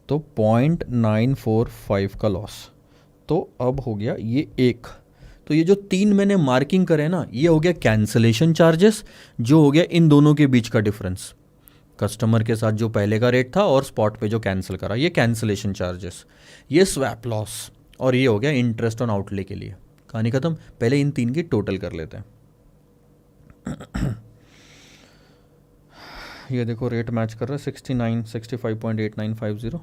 तो 0.945 का लॉस। तो अब हो गया ये एक। तो ये जो तीन मैंने मार्किंग करे ना, ये हो गया कैंसलेशन चार्जेस, जो हो गया इन दोनों के बीच का डिफरेंस, कस्टमर के साथ जो पहले का रेट था और स्पॉट पे जो कैंसिल करा, ये कैंसलेशन चार्जेस। ये स्वैप लॉस, और ये हो गया इंटरेस्ट ऑन आउटले के लिए। कहानी खत्म। पहले इन तीन की टोटल कर लेते हैं। ये देखो रेट मैच कर रहा है 65.8950,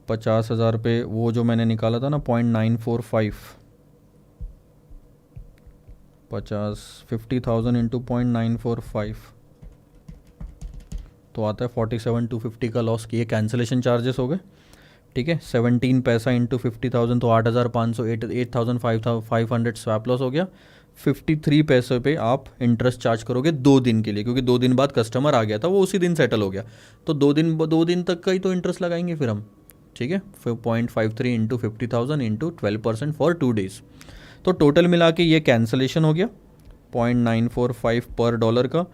50,000 पे वो जो मैंने निकाला था ना 0.945, 50,000 इंटू 0.945, तो आता है 47,250 का लॉस। किए कैंसिलेशन चार्जेस हो गए। ठीक है, 17 पैसा इंटू 50,000, तो 8,500, 8,500 स्वैप लॉस हो गया। 53 पैसे पे आप इंटरेस्ट चार्ज करोगे 2 दिन के लिए, क्योंकि 2 दिन बाद कस्टमर आ गया था, वो उसी दिन सेटल हो गया, तो 2 दिन तक का ही तो इंटरेस्ट लगाएंगे फिर हम। ठीक है, फिर 0.53 इंटू 50,000 इंटू 12% फॉर 2 डेज, तो टोटल मिला के ये कैंसलेशन हो गया 0.945 पर डॉलर का,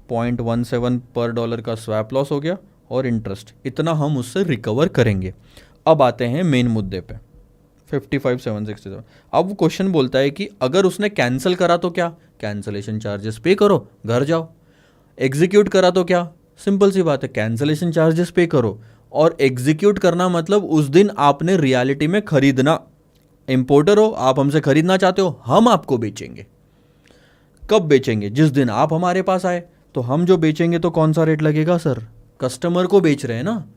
0.17 पर डॉलर का स्वैप लॉस हो गया, और इंटरेस्ट इतना हम उससे रिकवर करेंगे। अब आते हैं मेन मुद्दे पे, 55,767। अब क्वेश्चन बोलता है कि अगर उसने कैंसिल करा तो क्या? कैंसिलेशन चार्जेस पे करो, घर जाओ। एग्जीक्यूट करा तो क्या? सिंपल सी बात है, कैंसिलेशन चार्जेस पे करो। और एग्जीक्यूट करना मतलब उस दिन आपने रियलिटी में खरीदना, इंपोर्टर हो आप, हमसे खरीदना चाहते हो, हम आपको बेचेंगे। कब बेचेंगे? जिस दिन आप हमारे पास आए। तो हम जो बेचेंगे तो कौन सा रेट लगेगा सर? कस्टमर को बेच रहे हैं ना,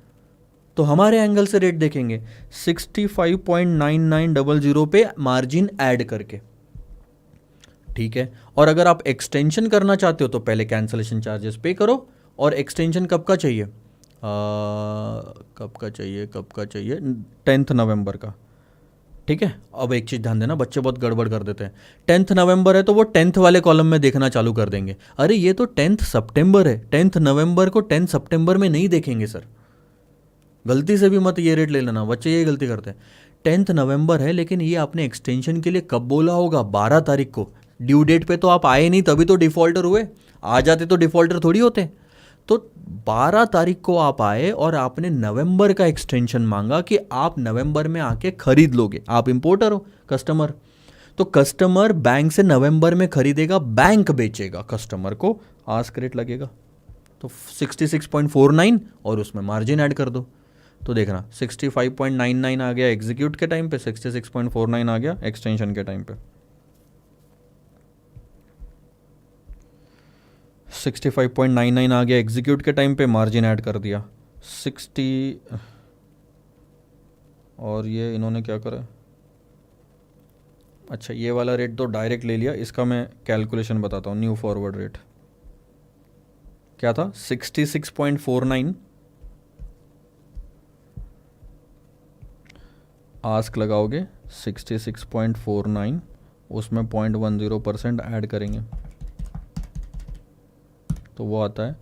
तो हमारे एंगल से रेट देखेंगे 65.9900 पे मार्जिन ऐड करके। ठीक है, और अगर आप एक्सटेंशन करना चाहते हो तो पहले कैंसिलेशन चार्जेस पे करो। और एक्सटेंशन कब का चाहिए? कब का चाहिए? 10 नवंबर का। ठीक है, अब एक चीज़ ध्यान देना, बच्चे बहुत गड़बड़ कर देते हैं। 10 नवंबर है तो वो 10th वाले कॉलम में देखना चालू कर देंगे। अरे ये तो 10 सितंबर है, 10 नवंबर को 10 सितंबर में नहीं देखेंगे सर। गलती से भी मत ये रेट ले लेना, बच्चे यही गलती करते हैं। 10 नवंबर है, लेकिन ये आपने एक्सटेंशन के लिए कब बोला होगा? 12 तारीख को। ड्यू डेट पे तो आप आए नहीं, तभी तो डिफ़ॉल्टर हुए। आ जाते तो डिफ़ॉल्टर थोड़ी होते। तो 12 तारीख को आप आए और आपने नवंबर का एक्सटेंशन मांगा कि आप नवंबर में आके खरीद लोगे। आप इंपोर्टर हो, कस्टमर। तो कस्टमर बैंक से नवंबर में खरीदेगा, बैंक बेचेगा कस्टमर को, आस्क रेट लगेगा। तो 66.49 और उसमें मार्जिन ऐड कर दो। तो देखना 65.99 आ गया एग्जीक्यूट के टाइम पे, 66.49 आ गया एक्सटेंशन के टाइम पे। 65.99 आ गया, एग्जीक्यूट के टाइम पे मार्जिन ऐड कर दिया 60, और ये इन्होंने क्या करा, अच्छा ये वाला रेट तो डायरेक्ट ले लिया, इसका मैं कैलकुलेशन बताता हूँ। न्यू फॉरवर्ड रेट क्या था, 66.49, आस्क लगाओगे 66.49, उसमें 0.10% ऐड करेंगे तो वो आता है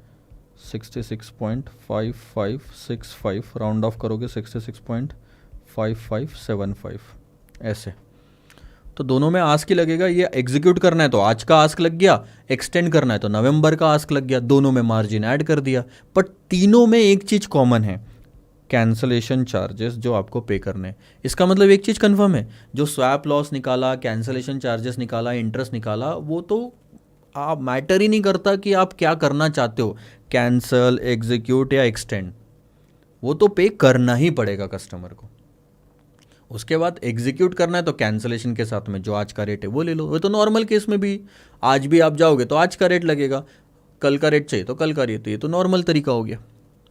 66.5565, राउंड ऑफ करोगे 66.5575, ऐसे। तो दोनों में आस्क ही लगेगा, ये एग्जीक्यूट करना है तो आज का आस्क लग गया, एक्सटेंड करना है तो नवंबर का आस्क लग गया, दोनों में मार्जिन ऐड कर दिया। बट तीनों में एक चीज़ कॉमन है, कैंसलेशन चार्जेस जो आपको पे करने हैं। इसका मतलब एक चीज़ कंफर्म है, जो स्वैप लॉस निकाला, कैंसलेशन चार्जेस निकाला, इंटरेस्ट निकाला, वो तो आप मैटर ही नहीं करता कि आप क्या करना चाहते हो, कैंसल, एग्जीक्यूट या एक्सटेंड, वो तो पे करना ही पड़ेगा कस्टमर को। उसके बाद एग्जीक्यूट करना है तो कैंसलेशन के साथ में जो आज का रेट है वो ले लो। वो तो नॉर्मल केस में भी आज भी आप जाओगे तो आज का रेट लगेगा, कल का रेट चाहिए तो कल का रेट, ये तो नॉर्मल तरीका हो गया।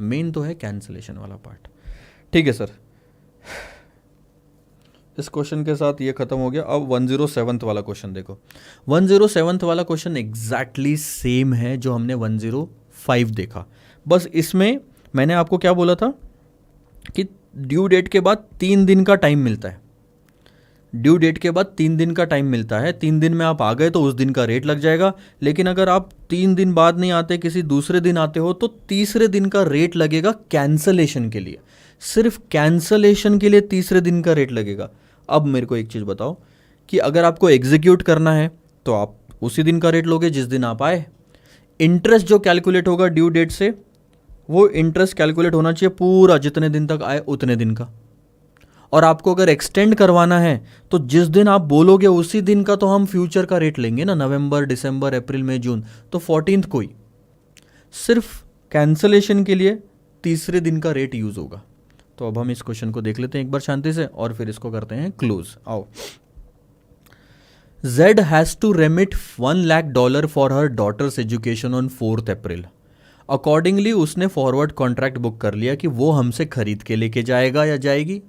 मेन तो है कैंसलेशन वाला पार्ट। ठीक है सर, इस क्वेश्चन के साथ ये खत्म हो गया। अब 107th वाला क्वेश्चन देखो। 107th वाला क्वेश्चन एग्जैक्टली सेम है जो हमने 105 देखा, बस इसमें मैंने आपको क्या बोला था कि ड्यू डेट के बाद 3 दिन का टाइम मिलता है। ड्यू डेट के बाद 3 दिन का टाइम मिलता है, 3 दिन में आप आ गए तो उस दिन का रेट लग जाएगा। लेकिन अगर आप 3 दिन बाद नहीं आते, किसी दूसरे दिन आते हो, तो तीसरे दिन का रेट लगेगा कैंसलेशन के लिए, सिर्फ कैंसलेशन के लिए तीसरे दिन का रेट लगेगा। अब मेरे को एक चीज़ बताओ कि अगर आपको एग्जीक्यूट करना है तो आप उसी दिन का रेट लोगे जिस दिन आप आए। इंटरेस्ट जो कैलकुलेट होगा ड्यू डेट से, वो इंटरेस्ट कैलकुलेट होना चाहिए पूरा जितने दिन तक आए उतने दिन का। और आपको अगर एक्सटेंड करवाना है तो जिस दिन आप बोलोगे उसी दिन का तो हम फ्यूचर का रेट लेंगे ना, नवंबर, दिसंबर, अप्रैल, मई, जून, तो 14th को ही सिर्फ कैंसलेशन के लिए तीसरे दिन का रेट यूज होगा। तो अब हम इस क्वेश्चन को देख लेते हैं एक बार शांति से और फिर इसको करते हैं क्लोज। आओ। Z has to remit $1 lakh for her daughters education on 4th April. Accordingly उसने फॉरवर्ड कॉन्ट्रैक्ट बुक कर लिया कि वो हमसे खरीद के लेके जाएगा या जाएगी,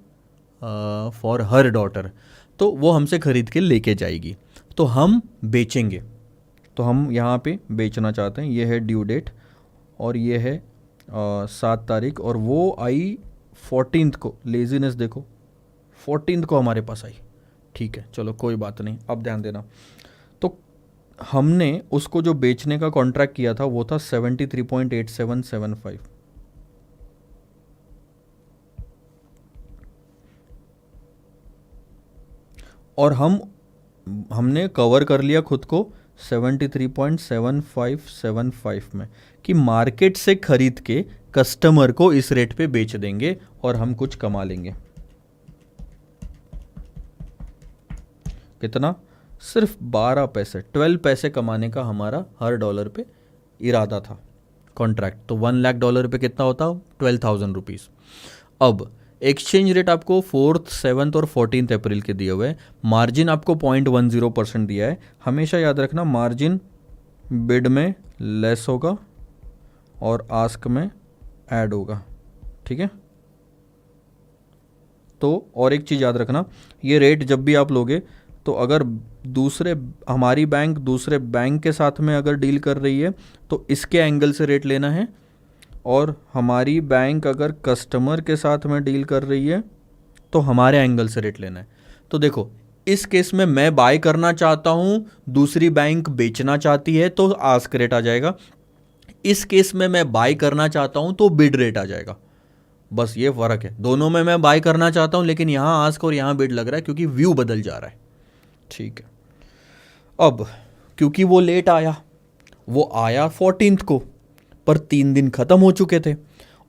फॉर हर डॉटर, तो वो हमसे खरीद के लेके जाएगी, तो हम बेचेंगे। तो हम यहाँ पे बेचना चाहते हैं, ये है ड्यू डेट और ये है 7 तारीख, और वो आई 14th को। लेजीनेस देखो, 14th को हमारे पास आई। ठीक है, चलो कोई बात नहीं। अब ध्यान देना, तो हमने उसको जो बेचने का कॉन्ट्रैक्ट किया था वो था 73.8775, और हमने कवर कर लिया खुद को 73.7575 में कि मार्केट से खरीद के कस्टमर को इस रेट पे बेच देंगे और हम कुछ कमा लेंगे। कितना? सिर्फ 12 पैसे, 12 पैसे कमाने का हमारा हर डॉलर पे इरादा था कॉन्ट्रैक्ट। तो $1 lakh पे कितना होता? 12,000 रुपीज़। अब एक्सचेंज रेट आपको 4th, 7th और 14th अप्रैल के दिए हुए हैं। मार्जिन आपको 0.10% दिया है। हमेशा याद रखना, मार्जिन बिड में लेस होगा और आस्क में ऐड होगा। ठीक है, तो और एक चीज़ याद रखना, ये रेट जब भी आप लोगे तो अगर हमारी बैंक दूसरे बैंक के साथ में अगर डील कर रही है तो इसके एंगल से रेट लेना है, और हमारी बैंक अगर कस्टमर के साथ में डील कर रही है तो हमारे एंगल से रेट लेना है। तो देखो, इस केस में मैं बाय करना चाहता हूँ, दूसरी बैंक बेचना चाहती है, तो आस्क रेट आ जाएगा। इस केस में मैं बाय करना चाहता हूँ तो बिड रेट आ जाएगा। बस ये फ़र्क है, दोनों में मैं बाय करना चाहता हूँ लेकिन यहाँ आस्क और यहाँ बिड लग रहा है क्योंकि व्यू बदल जा रहा है। ठीक है, अब क्योंकि वो लेट आया, वो आया 14th को, पर 3 दिन ख़त्म हो चुके थे।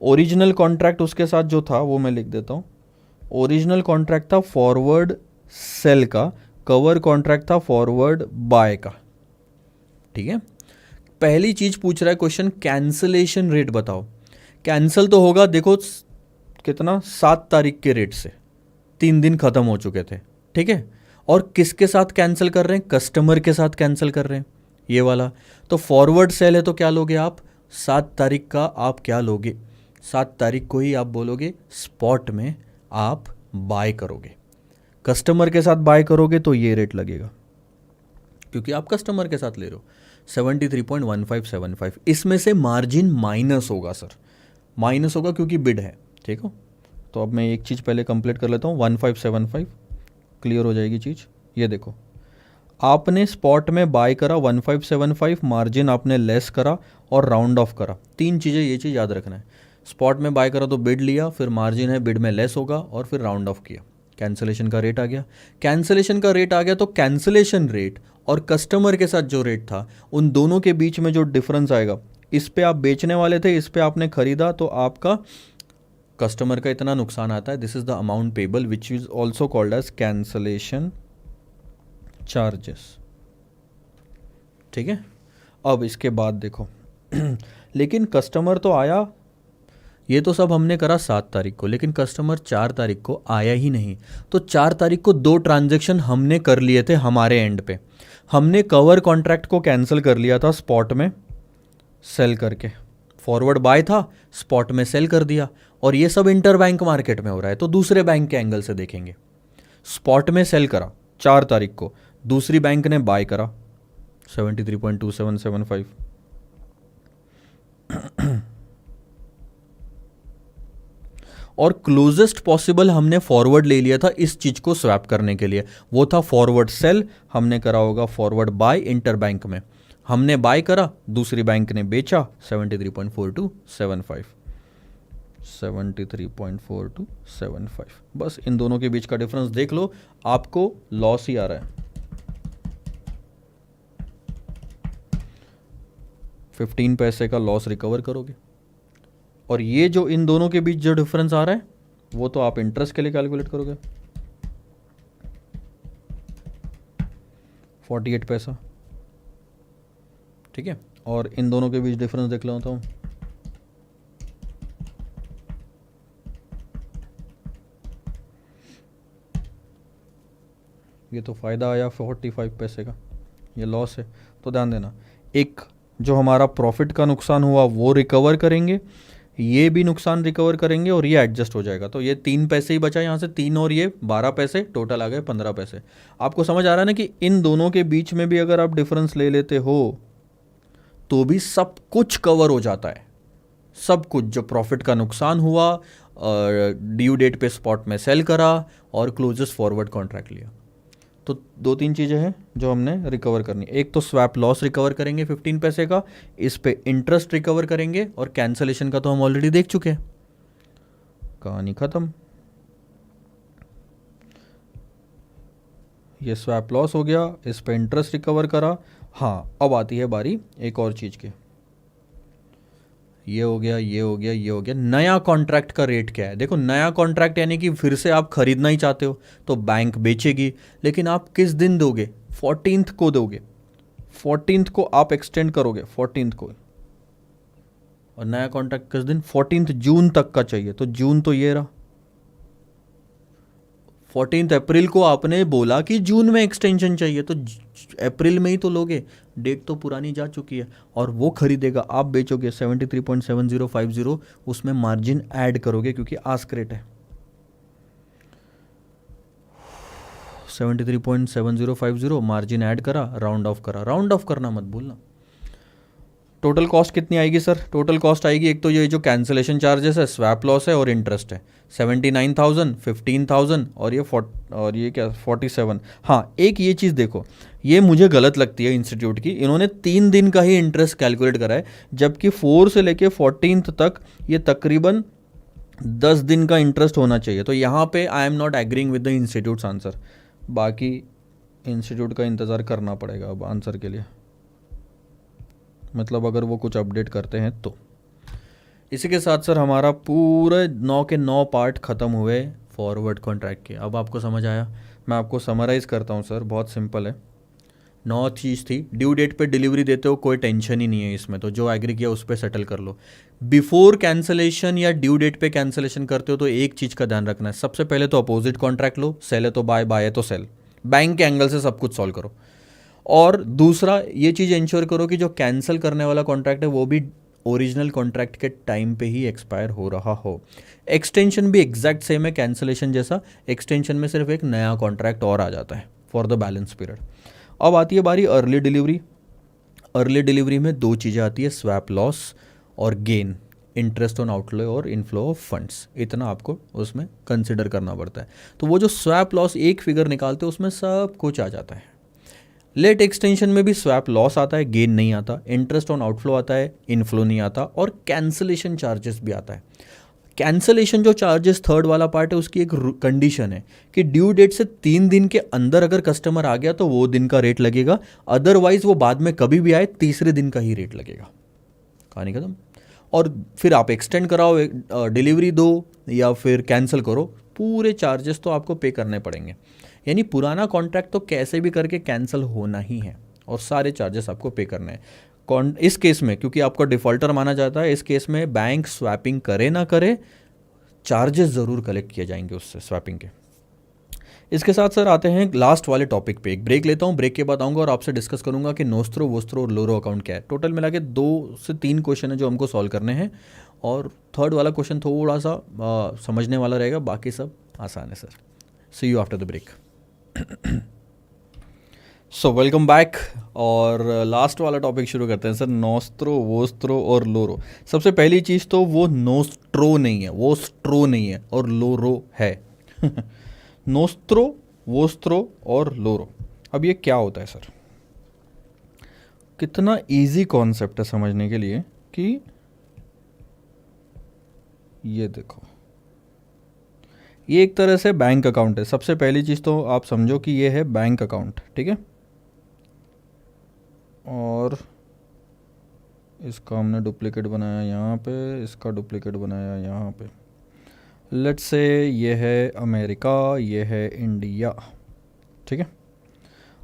ओरिजिनल कॉन्ट्रैक्ट उसके साथ जो था वो मैं लिख देता हूँ। ओरिजिनल कॉन्ट्रैक्ट था फॉरवर्ड सेल का, कवर कॉन्ट्रैक्ट था फॉरवर्ड बाय का। ठीक है, पहली चीज़ पूछ रहा है क्वेश्चन, कैंसलेशन रेट बताओ। कैंसिल तो होगा, देखो कितना, 7 तारीख के रेट से, 3 दिन ख़त्म हो चुके थे। ठीक है, और किसके साथ कैंसिल कर रहे हैं? कस्टमर के साथ कैंसिल कर रहे हैं। ये वाला। तो फॉरवर्ड सेल है तो क्या लोगे आप, 7 तारीख का आप क्या लोगे, 7 तारीख को ही आप बोलोगे स्पॉट में आप बाय करोगे। कस्टमर के साथ बाय करोगे तो ये रेट लगेगा, क्योंकि आप कस्टमर के साथ ले रहे हो 73.1575। इसमें से मार्जिन माइनस होगा सर, माइनस होगा क्योंकि बिड है, ठीक हो। तो अब मैं एक चीज़ पहले कंप्लीट कर लेता हूँ, 1575 क्लियर हो जाएगी चीज़। ये देखो, आपने स्पॉट में बाय करा 1575, मार्जिन आपने लेस करा और राउंड ऑफ करा। 3 चीज़ें, ये चीज़ याद रखना है। स्पॉट में बाय करा तो बिड लिया, फिर मार्जिन है बिड में लेस होगा, और फिर राउंड ऑफ किया, कैंसिलेशन का रेट आ गया। कैंसिलेशन का रेट आ गया तो कैंसिलेशन रेट और कस्टमर के साथ जो रेट था उन दोनों के बीच में जो डिफरेंस आएगा, इस पे आप बेचने वाले थे, इस पे आपने खरीदा, तो आपका कस्टमर का इतना नुकसान आता है। This is the amount payable which is also called as cancellation charges, ठीक है। अब इसके बाद देखो लेकिन कस्टमर तो आया, ये तो सब हमने करा 7 तारीख को, लेकिन कस्टमर 4 तारीख को आया ही नहीं। तो 4 तारीख को 2 ट्रांजेक्शन हमने कर लिए थे हमारे एंड पे। हमने कवर कॉन्ट्रैक्ट को कैंसिल कर लिया था स्पॉट में सेल करके, फॉरवर्ड बाय था, स्पॉट में सेल कर दिया, और ये सब इंटर बैंक मार्केट में हो रहा है। तो दूसरे बैंक के एंगल से देखेंगे, स्पॉट में सेल करा 4 तारीख को, दूसरी बैंक ने बाय करा 73.2775, और क्लोजेस्ट पॉसिबल हमने फॉरवर्ड ले लिया था इस चीज को स्वैप करने के लिए, वो था फॉरवर्ड सेल। हमने करा होगा फॉरवर्ड बाय इंटर बैंक में, हमने बाय करा, दूसरी बैंक ने बेचा 73.4275, 73.4275। बस इन दोनों के बीच का डिफरेंस देख लो, आपको लॉस ही आ रहा है। 15 पैसे का लॉस रिकवर करोगे, और ये जो इन दोनों के बीच जो डिफरेंस आ रहा है वो तो आप इंटरेस्ट के लिए कैलकुलेट करोगे, 48 पैसा, ठीक है। और इन दोनों के बीच डिफरेंस देख लेता हूँ, ये तो फ़ायदा आया 45 पैसे का, ये लॉस है। तो ध्यान देना, एक जो हमारा प्रॉफिट का नुकसान हुआ वो रिकवर करेंगे, ये भी नुकसान रिकवर करेंगे, और ये एडजस्ट हो जाएगा। तो ये 3 पैसे ही बचा यहाँ से, 3 और ये 12 पैसे, टोटल आ गए 15 पैसे। आपको समझ आ रहा है ना कि इन दोनों के बीच में भी अगर आप डिफरेंस ले लेते हो तो भी सब कुछ कवर हो जाता है, सब कुछ। जो प्रॉफिट का नुकसान हुआ, ड्यू डेट पे स्पॉट में सेल करा, और क्लोजेस्ट फॉरवर्ड कॉन्ट्रैक्ट लिया, तो 2-3 चीज़ें हैं जो हमने रिकवर करनी। एक तो स्वैप लॉस रिकवर करेंगे 15 पैसे का, इस पे इंटरेस्ट रिकवर करेंगे, और कैंसलेशन का तो हम ऑलरेडी देख चुके हैं, कहानी खत्म। ये स्वैप लॉस हो गया, इस पे इंटरेस्ट रिकवर करा। हाँ, अब आती है बारी एक और चीज़ की। ये हो गया, ये हो गया, ये हो गया। नया कॉन्ट्रैक्ट का रेट क्या है? देखो, नया कॉन्ट्रैक्ट यानी कि फिर से आप खरीदना ही चाहते हो तो बैंक बेचेगी, लेकिन आप किस दिन दोगे? 14th को दोगे, 14th को आप एक्सटेंड करोगे, 14th को। और नया कॉन्ट्रैक्ट किस दिन? 14th जून तक का चाहिए, तो जून तो ये रहा। 14 अप्रैल को आपने बोला कि जून में एक्सटेंशन चाहिए, तो अप्रैल में ही तो लोगे, डेट तो पुरानी जा चुकी है। और वो खरीदेगा, आप बेचोगे 73.7050, उसमें मार्जिन ऐड करोगे क्योंकि आस्क रेट है। 73.7050 मार्जिन ऐड करा, राउंड ऑफ करा। राउंड ऑफ करना मत भूलना। टोटल कॉस्ट कितनी आएगी सर? टोटल कॉस्ट आएगी, एक तो ये जो कैंसिलेशन चार्जेस है, स्वैप लॉस है और इंटरेस्ट है, 79,000, 15,000 और ये क्या 47। हाँ, एक ये चीज़ देखो, ये मुझे गलत लगती है इंस्टीट्यूट की, इन्होंने 3 दिन का ही इंटरेस्ट कैलकुलेट करा है, जबकि 4 से लेके 14th तक ये तकरीबन 10 दिन का इंटरेस्ट होना चाहिए। तो यहाँ पे I am not agreeing with the institutes answer. बाकी इंस्टीट्यूट का इंतज़ार करना पड़ेगा अब आंसर के लिए, मतलब अगर वो कुछ अपडेट करते हैं तो। इसी के साथ सर हमारा पूरे 9 के 9 पार्ट ख़त्म हुए फॉरवर्ड कॉन्ट्रैक्ट के। अब आपको समझ आया? मैं आपको समराइज़ करता हूँ सर, बहुत सिंपल है। 9 चीज़ थी। ड्यू डेट पे डिलीवरी देते हो, कोई टेंशन ही नहीं है इसमें, तो जो एग्री किया उस पर सेटल कर लो। बिफोर कैंसिलेशन या ड्यू डेट पे कैंसिलेशन करते हो तो एक चीज़ का ध्यान रखना है, सबसे पहले तो अपोजिट कॉन्ट्रैक्ट लो, सेल है तो बाय, बाय है तो सेल, बैंक के एंगल से सब कुछ सॉल्व करो। और दूसरा ये चीज़ इंश्योर करो कि जो कैंसिल करने वाला कॉन्ट्रैक्ट है वो भी ओरिजिनल कॉन्ट्रैक्ट के टाइम पे ही एक्सपायर हो रहा हो। एक्सटेंशन भी एग्जैक्ट सेम है कैंसिलेशन जैसा, एक्सटेंशन में सिर्फ एक नया कॉन्ट्रैक्ट और आ जाता है फॉर द बैलेंस पीरियड। अब आती है बारी अर्ली डिलीवरी। अर्ली डिलीवरी में दो चीज़ें आती है, स्वैप लॉस और गेन, इंटरेस्ट ऑन आउटफ्लो और इनफ्लो ऑफ फंड्स, इतना आपको उसमें कंसिडर करना पड़ता है। तो वो जो स्वैप लॉस एक फिगर निकालते हैं उसमें सब कुछ आ जाता है। लेट एक्सटेंशन में भी स्वैप लॉस आता है, गेन नहीं आता, इंटरेस्ट ऑन आउटफ्लो आता है, इनफ्लो नहीं आता, और कैंसिलेशन चार्जेस भी आता है। कैंसिलेशन जो चार्जेस थर्ड वाला पार्ट है उसकी एक कंडीशन है कि ड्यू डेट से 3 दिन के अंदर अगर कस्टमर आ गया तो वो दिन का रेट लगेगा, अदरवाइज वो बाद में कभी भी आए तीसरे दिन का ही रेट लगेगा। कहानी खत्म। और फिर आप एक्सटेंड कराओ, डिलीवरी दो या फिर कैंसिल करो, पूरे चार्जेस तो आपको पे करने पड़ेंगे। यानी पुराना कॉन्ट्रैक्ट तो कैसे भी करके कैंसिल होना ही है और सारे चार्जेस आपको पे करने हैं। इस केस में क्योंकि आपको डिफ़ॉल्टर माना जाता है, इस केस में बैंक स्वैपिंग करे ना करे चार्जेस ज़रूर कलेक्ट किए जाएंगे उससे स्वैपिंग के। इसके साथ सर आते हैं लास्ट वाले टॉपिक पे। एक ब्रेक लेता हूँ, ब्रेक के बाद आऊँगा और आपसे डिस्कस करूँगा कि नोस्त्रो वोस्त्रो और लोरो अकाउंट क्या है। टोटल मिला के 2 से 3 क्वेश्चन है जो हमको सॉल्व करने हैं, और थर्ड वाला क्वेश्चन थोड़ा सा समझने वाला रहेगा, बाकी सब आसान है sir. See you after the break. So welcome back, और लास्ट वाला टॉपिक शुरू करते हैं सर, नोस्त्रो वोस्त्रो और लोरो। सबसे पहली चीज़ तो वो नोस्ट्रो नहीं है, वो स्ट्रो नहीं है, और लोरो है। नोस्त्रो वोस्त्रो और लोरो। अब ये क्या होता है सर? कितना इजी कॉन्सेप्ट है समझने के लिए कि ये देखो, ये एक तरह से बैंक अकाउंट है। सबसे पहली चीज़ तो आप समझो कि ये है बैंक अकाउंट, ठीक है, और इसका हमने डुप्लीकेट बनाया यहाँ पे, इसका डुप्लीकेट बनाया यहाँ पे। लेट्स से ये है अमेरिका, ये है इंडिया, ठीक है,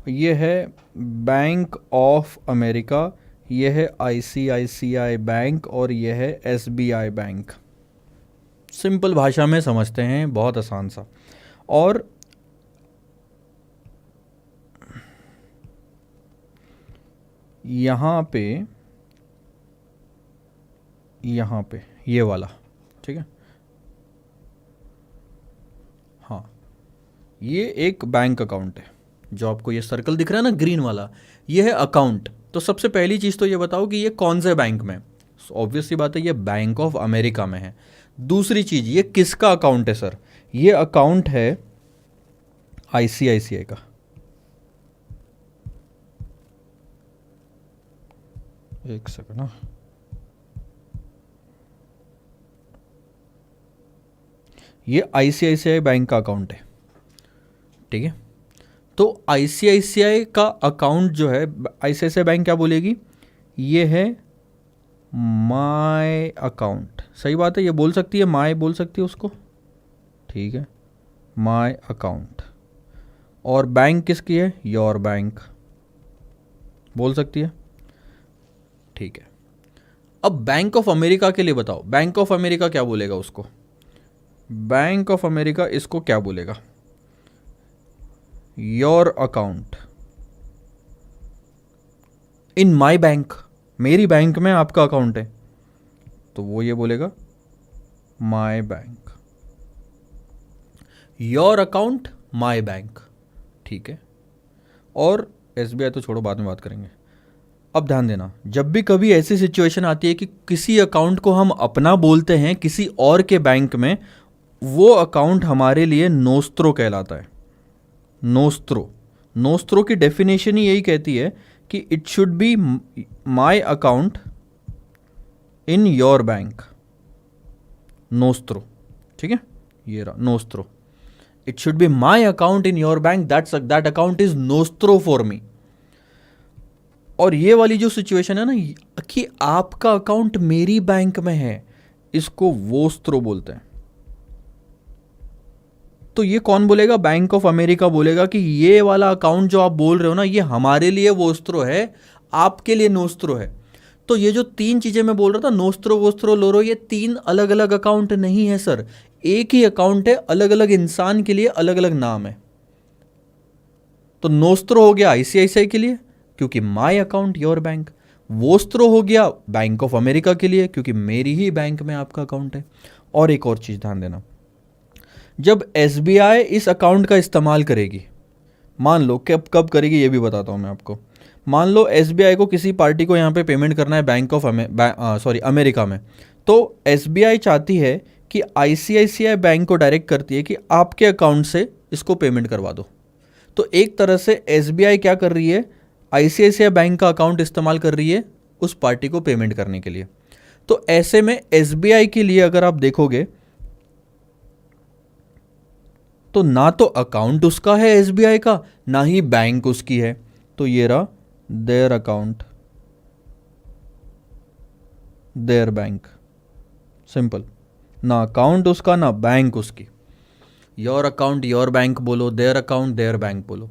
ये है बैंक ऑफ अमेरिका, ये है ICICI बैंक, और ये है SBI बैंक। सिंपल भाषा में समझते हैं, बहुत आसान सा। और यहाँ पे ये वाला, ठीक है, हाँ, ये एक बैंक अकाउंट है। जो आपको ये सर्कल दिख रहा है ना ग्रीन वाला, ये है अकाउंट। तो सबसे पहली चीज़ तो ये बताओ कि ये कौन से बैंक में है। ऑब्वियस सी बात है, ये बैंक ऑफ अमेरिका में है। दूसरी चीज़, ये किसका अकाउंट है सर? ये अकाउंट है ICICI का। एक सेकंड ना, ये ICICI बैंक का अकाउंट है, ठीक है। तो ICICI का अकाउंट जो है, ICICI बैंक क्या बोलेगी, ये है माय अकाउंट। सही बात है, ये बोल सकती है, माय बोल सकती है उसको, ठीक है, माय अकाउंट। और बैंक किसकी है? योर बैंक बोल सकती है, ठीक है। अब बैंक ऑफ अमेरिका के लिए बताओ, बैंक ऑफ अमेरिका क्या बोलेगा उसको? बैंक ऑफ अमेरिका इसको क्या बोलेगा? Your account in my bank, मेरी बैंक में आपका अकाउंट है, तो वो ये बोलेगा my bank. Your account my bank, ठीक है। और SBI तो छोड़ो, बाद में बात करेंगे। अब ध्यान देना, जब भी कभी ऐसी सिचुएशन आती है कि किसी अकाउंट को हम अपना बोलते हैं किसी और के बैंक में, वो अकाउंट हमारे लिए नोस्त्रो कहलाता है। नोस्त्रो की डेफिनेशन ही यही कहती है कि it should be my account in your bank. Nostro, ठीक है, ये रहा nostro. It should be my account in your bank, that account is nostro for me. और ये वाली जो सिचुएशन है ना कि आपका अकाउंट मेरी बैंक में है, इसको वोस्त्रो बोलते हैं। तो ये कौन बोलेगा? बैंक ऑफ अमेरिका बोलेगा कि ये वाला अकाउंट जो आप बोल रहे हो ना, ये हमारे लिए वोस्त्रो है, आपके लिए नोस्त्रो है। तो ये जो 3 चीजें मैं बोल रहा था, नोस्त्रो वोस्त्रो लोरो, ये 3 अलग अलग अकाउंट नहीं है सर, एक ही अकाउंट है, अलग अलग इंसान के लिए अलग अलग नाम है। तो नोस्त्रो हो गया ICICI के लिए, क्योंकि my account your bank. Vostro हो गया बैंक ऑफ अमेरिका के लिए, क्योंकि मेरी ही बैंक में आपका अकाउंट है। और एक और चीज़ ध्यान देना, जब एसबीआई इस अकाउंट का इस्तेमाल करेगी, मान लो कब कब करेगी ये भी बताता हूँ मैं आपको। मान लो एसबीआई को किसी पार्टी को यहाँ पे पेमेंट करना है बैंक ऑफ अमेरिका में, तो एसबीआई चाहती है कि आईसीआईसीआई बैंक को डायरेक्ट करती है कि आपके अकाउंट से इसको पेमेंट करवा दो। तो एक तरह से एसबीआई क्या कर रही है, आईसीआईसीआई बैंक का अकाउंट इस्तेमाल कर रही है उस पार्टी को पेमेंट करने के लिए। तो ऐसे में एसबीआई के लिए अगर आप देखोगे तो ना तो अकाउंट उसका है एसबीआई का, ना ही बैंक उसकी है। तो ये रहा their account, there bank, simple. ना अकाउंट उसका ना बैंक उसकी। योर अकाउंट योर बैंक बोलो, देयर अकाउंट देयर बैंक बोलो।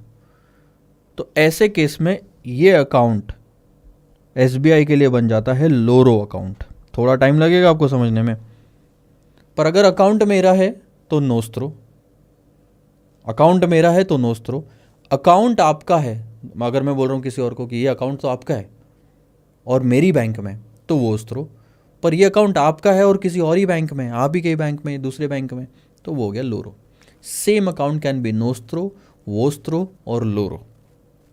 तो ऐसे केस में ये अकाउंट एसबीआई के लिए बन जाता है लोरो अकाउंट। थोड़ा टाइम लगेगा आपको समझने में, पर अगर अकाउंट मेरा है तो नोस्त्रो, अकाउंट मेरा है तो नोस्त्रो। अकाउंट आपका है, अगर मैं बोल रहा हूँ किसी और को कि ये अकाउंट तो आपका है और मेरी बैंक में, तो वोस्त्रो। पर ये अकाउंट आपका है और किसी और ही बैंक में, आप ही के बैंक में, दूसरे बैंक में, तो वो हो गया loro. Same account can be nostro, vostro और लोरो।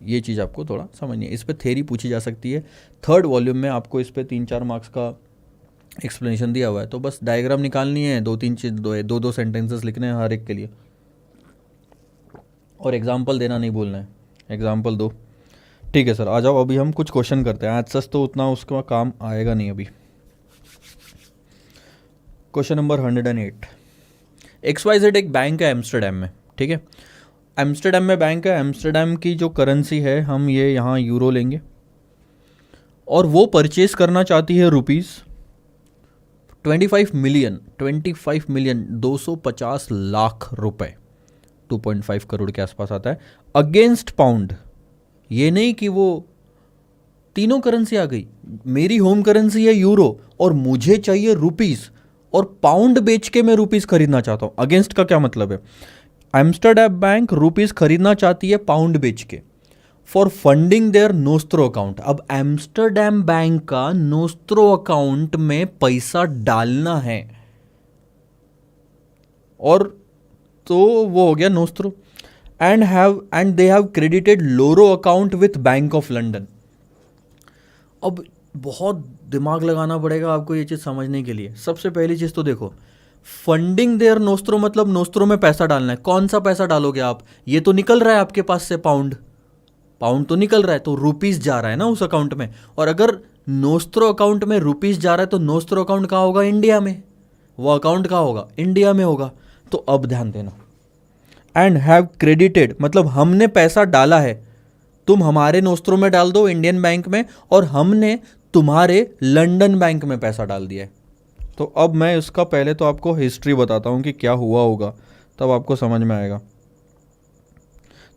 ये चीज़ आपको थोड़ा समझनी है। इस पर थ्योरी पूछी जा सकती है। 3rd वॉल्यूम में आपको इस पर 3-4 मार्क्स का एक्सप्लेनेशन दिया हुआ है, तो बस डायग्राम निकालनी है, 2-3 चीज, दो सेंटेंसेस लिखने हैं हर एक के लिए, और एग्जाम्पल देना नहीं भूलना है। एग्जाम्पल दो, ठीक है सर। आ जाओ अभी हम कुछ क्वेश्चन करते हैं। आज सच तो उतना उसका काम आएगा नहीं अभी। Question number 108। XYZ एक बैंक है एम्स्टर्डम में, ठीक है। एम्स्टर्डम में बैंक है, एम्स्टर्डम की जो करेंसी है हम ये यहाँ यूरो लेंगे, और वो परचेज करना चाहती है रुपीज़ 25 मिलियन 250 लाख रुपए, 2.5 करोड़ के आसपास आता है, अगेंस्ट पाउंड। ये नहीं कि वो तीनों करेंसी आ गई, मेरी होम करेंसी है यूरो और मुझे चाहिए रुपीस, और पाउंड बेच के मैं रुपीस खरीदना चाहता हूं। अगेंस्ट का क्या मतलब है, एम्स्टर्डम बैंक रुपीस खरीदना चाहती है पाउंड बेच के, फॉर फंडिंग देयर नोस्त्रो अकाउंट। अब एम्स्टर्डम बैंक का नोस्त्रो अकाउंट में पैसा डालना है, और तो वो हो गया nostro. And they have credited loro account with bank of London. अब बहुत दिमाग लगाना पड़ेगा आपको ये चीज़ समझने के लिए। सबसे पहली चीज़ तो देखो, फंडिंग देयर नोस्त्रो मतलब नोस्त्रो में पैसा डालना है। कौन सा पैसा डालोगे आप, ये तो निकल रहा है आपके पास से पाउंड, पाउंड तो निकल रहा है, तो रुपीस जा रहा है ना उस अकाउंट में। और अगर नोस्त्रो अकाउंट में रुपीस जा रहा है तो नोस्त्रो अकाउंट कहाँ होगा, इंडिया में। वो अकाउंट कहाँ होगा, इंडिया में होगा। तो अब ध्यान देना, एंड हैव क्रेडिटेड मतलब हमने पैसा डाला है, तुम हमारे नोस्त्रो में डाल दो इंडियन बैंक में, और हमने तुम्हारे लंदन बैंक में पैसा डाल दिया है। तो अब मैं इसका पहले तो आपको हिस्ट्री बताता हूँ कि क्या हुआ होगा, तब आपको समझ में आएगा।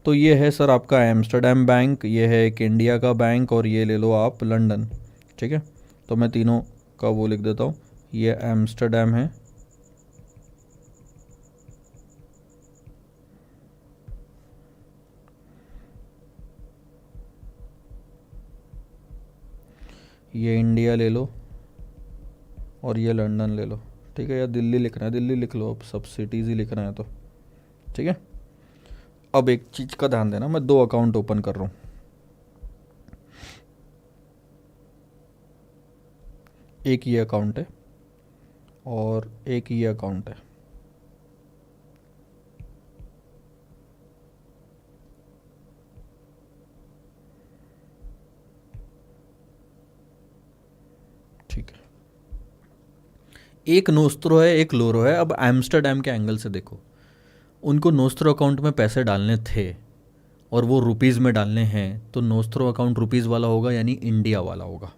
तो ये है सर आपका एम्स्टर्डम बैंक, ये है एक इंडिया का बैंक, और ये ले लो आप लंदन, ठीक है। तो मैं तीनों का वो लिख देता हूँ, ये एम्स्टर्डम है, ये इंडिया ले लो, और ये लंदन ले लो, ठीक है। या दिल्ली लिखना है दिल्ली लिख लो, अब सब सिटीज़ ही लिखना है तो ठीक है। अब एक चीज़ का ध्यान देना, मैं 2 अकाउंट ओपन कर रहा हूँ। एक ये अकाउंट है और एक ये अकाउंट है, ठीक है। एक नोस्त्रो है एक लोरो है। अब एम्स्टर्डम के एंगल से देखो, उनको नोस्त्रो अकाउंट में पैसे डालने थे और वो रुपीज़ में डालने हैं, तो नोस्त्रो अकाउंट रुपीज़ वाला होगा, यानी इंडिया वाला होगा।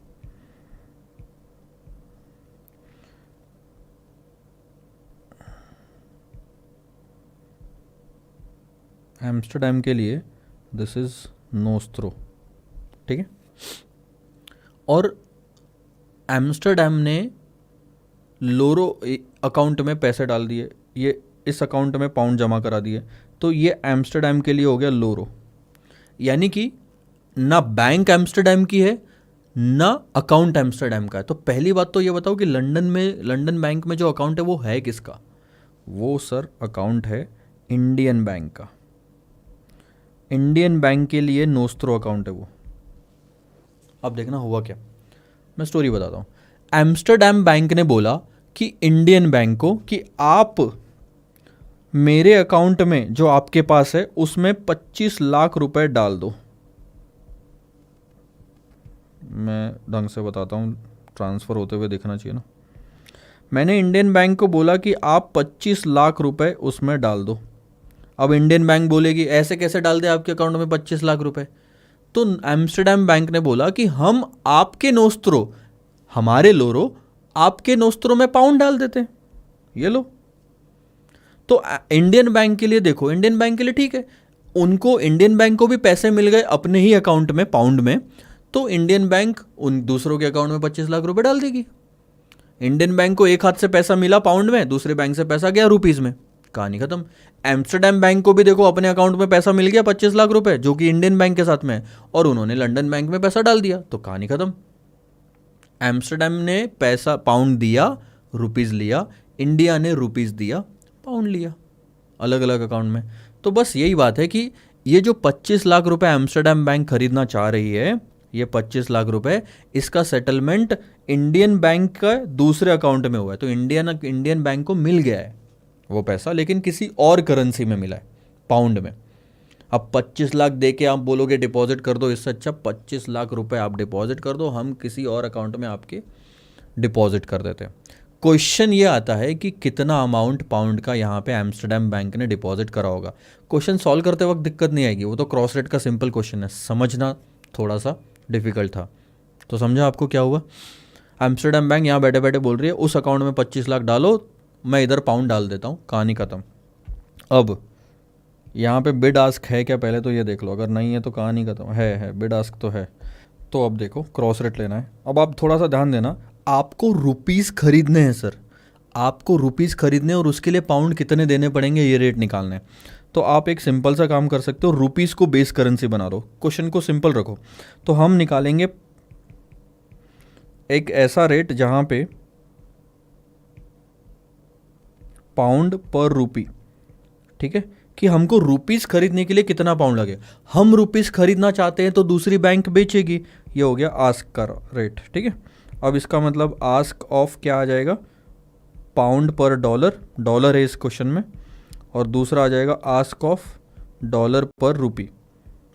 एम्स्टर्डम के लिए दिस इज नोस्त्रो, ठीक है। और एम्स्टर्डम ने लोरो अकाउंट में पैसे डाल दिए, ये इस अकाउंट में पाउंड जमा करा दिए, तो ये एम्स्टर्डम के लिए हो गया लोरो। यानी कि ना बैंक एम्स्टरडेम की है ना अकाउंट एम्स्टरडेम का है। तो पहली बात तो ये बताओ कि लंदन बैंक में जो अकाउंट है वो है किसका? वो सर अकाउंट है इंडियन बैंक का। इंडियन बैंक के लिए नोस्ट्रो अकाउंट है वो। अब देखना हुआ क्या, मैं स्टोरी बताता हूँ। एम्स्टरडेम बैंक ने बोला कि इंडियन बैंक को कि आप मेरे अकाउंट में जो आपके पास है उसमें 25 लाख रुपए डाल दो। मैं ढंग से बताता हूँ, ट्रांसफ़र होते हुए दिखना चाहिए ना। मैंने इंडियन बैंक को बोला कि आप 25 लाख रुपए उसमें डाल दो। अब इंडियन बैंक बोलेगी ऐसे कैसे डाल दे आपके अकाउंट में 25 लाख रुपए? तो एम्स्टरडेम बैंक ने बोला कि हम आपके नोस्त्रो, हमारे लोरो, आपके नोस्त्रो में पाउंड डाल देते हैं, ये लो। तो इंडियन बैंक के लिए देखो, इंडियन बैंक के लिए ठीक है, उनको इंडियन बैंक को भी पैसे मिल गए अपने ही अकाउंट में पाउंड में, तो इंडियन बैंक उन दूसरों के अकाउंट में 25 लाख रुपए डाल देगी। इंडियन बैंक को एक हाथ से पैसा मिला पाउंड में, दूसरे बैंक से पैसा गया रुपीज में, कहानी खत्म। एम्स्टरडेम बैंक को भी देखो अपने अकाउंट में पैसा मिल गया 25 लाख रुपए जो कि इंडियन बैंक के साथ में है, और उन्होंने लंदन बैंक में पैसा डाल दिया, तो कहानी खत्म। एम्स्टरडेम ने पैसा पाउंड दिया, रुपीज लिया, इंडिया ने रुपीज दिया, पाउंड लिया, अलग अलग अकाउंट में। तो बस यही बात है कि ये जो 25 लाख रुपए एम्स्टरडेम बैंक खरीदना चाह रही है, ये 25 लाख रुपए, इसका सेटलमेंट इंडियन बैंक का दूसरे अकाउंट में हुआ है। तो इंडियन बैंक को मिल गया है वो पैसा, लेकिन किसी और करेंसी में मिला है, पाउंड में। अब 25 लाख दे के आप बोलोगे डिपॉजिट कर दो, इससे अच्छा 25 लाख रुपए आप डिपॉजिट कर दो, हम किसी और अकाउंट में आपके डिपॉजिट कर देते हैं। क्वेश्चन ये आता है कि कितना अमाउंट पाउंड का यहाँ पे एम्स्टरडेम बैंक ने डिपॉजिट करा होगा। क्वेश्चन सॉल्व करते वक्त दिक्कत नहीं आएगी, वो तो क्रॉस रेट का सिंपल क्वेश्चन है, समझना थोड़ा सा डिफिकल्ट था। तो समझा आपको क्या हुआ? एम्स्टरडेम बैंक यहाँ बैठे बैठे बोल रही है उस अकाउंट में 25 लाख डालो, मैं इधर पाउंड डाल देता हूँ, कहानी खत्म। अब यहाँ पे बिड आस्क है क्या, पहले तो ये देख लो, अगर नहीं है तो कहानी खत्म। है बिड आस्क तो है। तो अब देखो क्रॉस रेट लेना है। अब आप थोड़ा सा ध्यान देना, आपको रुपीस खरीदने हैं सर, आपको रुपीस खरीदने और उसके लिए पाउंड कितने देने पड़ेंगे ये रेट निकालना है। तो आप एक सिंपल सा काम कर सकते हो, रुपीस को बेस करेंसी बना लो, क्वेश्चन को सिंपल रखो। तो हम निकालेंगे एक ऐसा रेट जहां पे पाउंड पर रुपी, ठीक है, कि हमको रुपीस खरीदने के लिए कितना पाउंड लगे। हम रुपीस खरीदना चाहते हैं तो दूसरी बैंक बेचेगी, ये हो गया आस्क का रेट, ठीक है। अब इसका मतलब आस्क ऑफ क्या आ जाएगा, पाउंड पर डॉलर, डॉलर है इस क्वेश्चन में, और दूसरा आ जाएगा आस्क ऑफ डॉलर पर रुपी।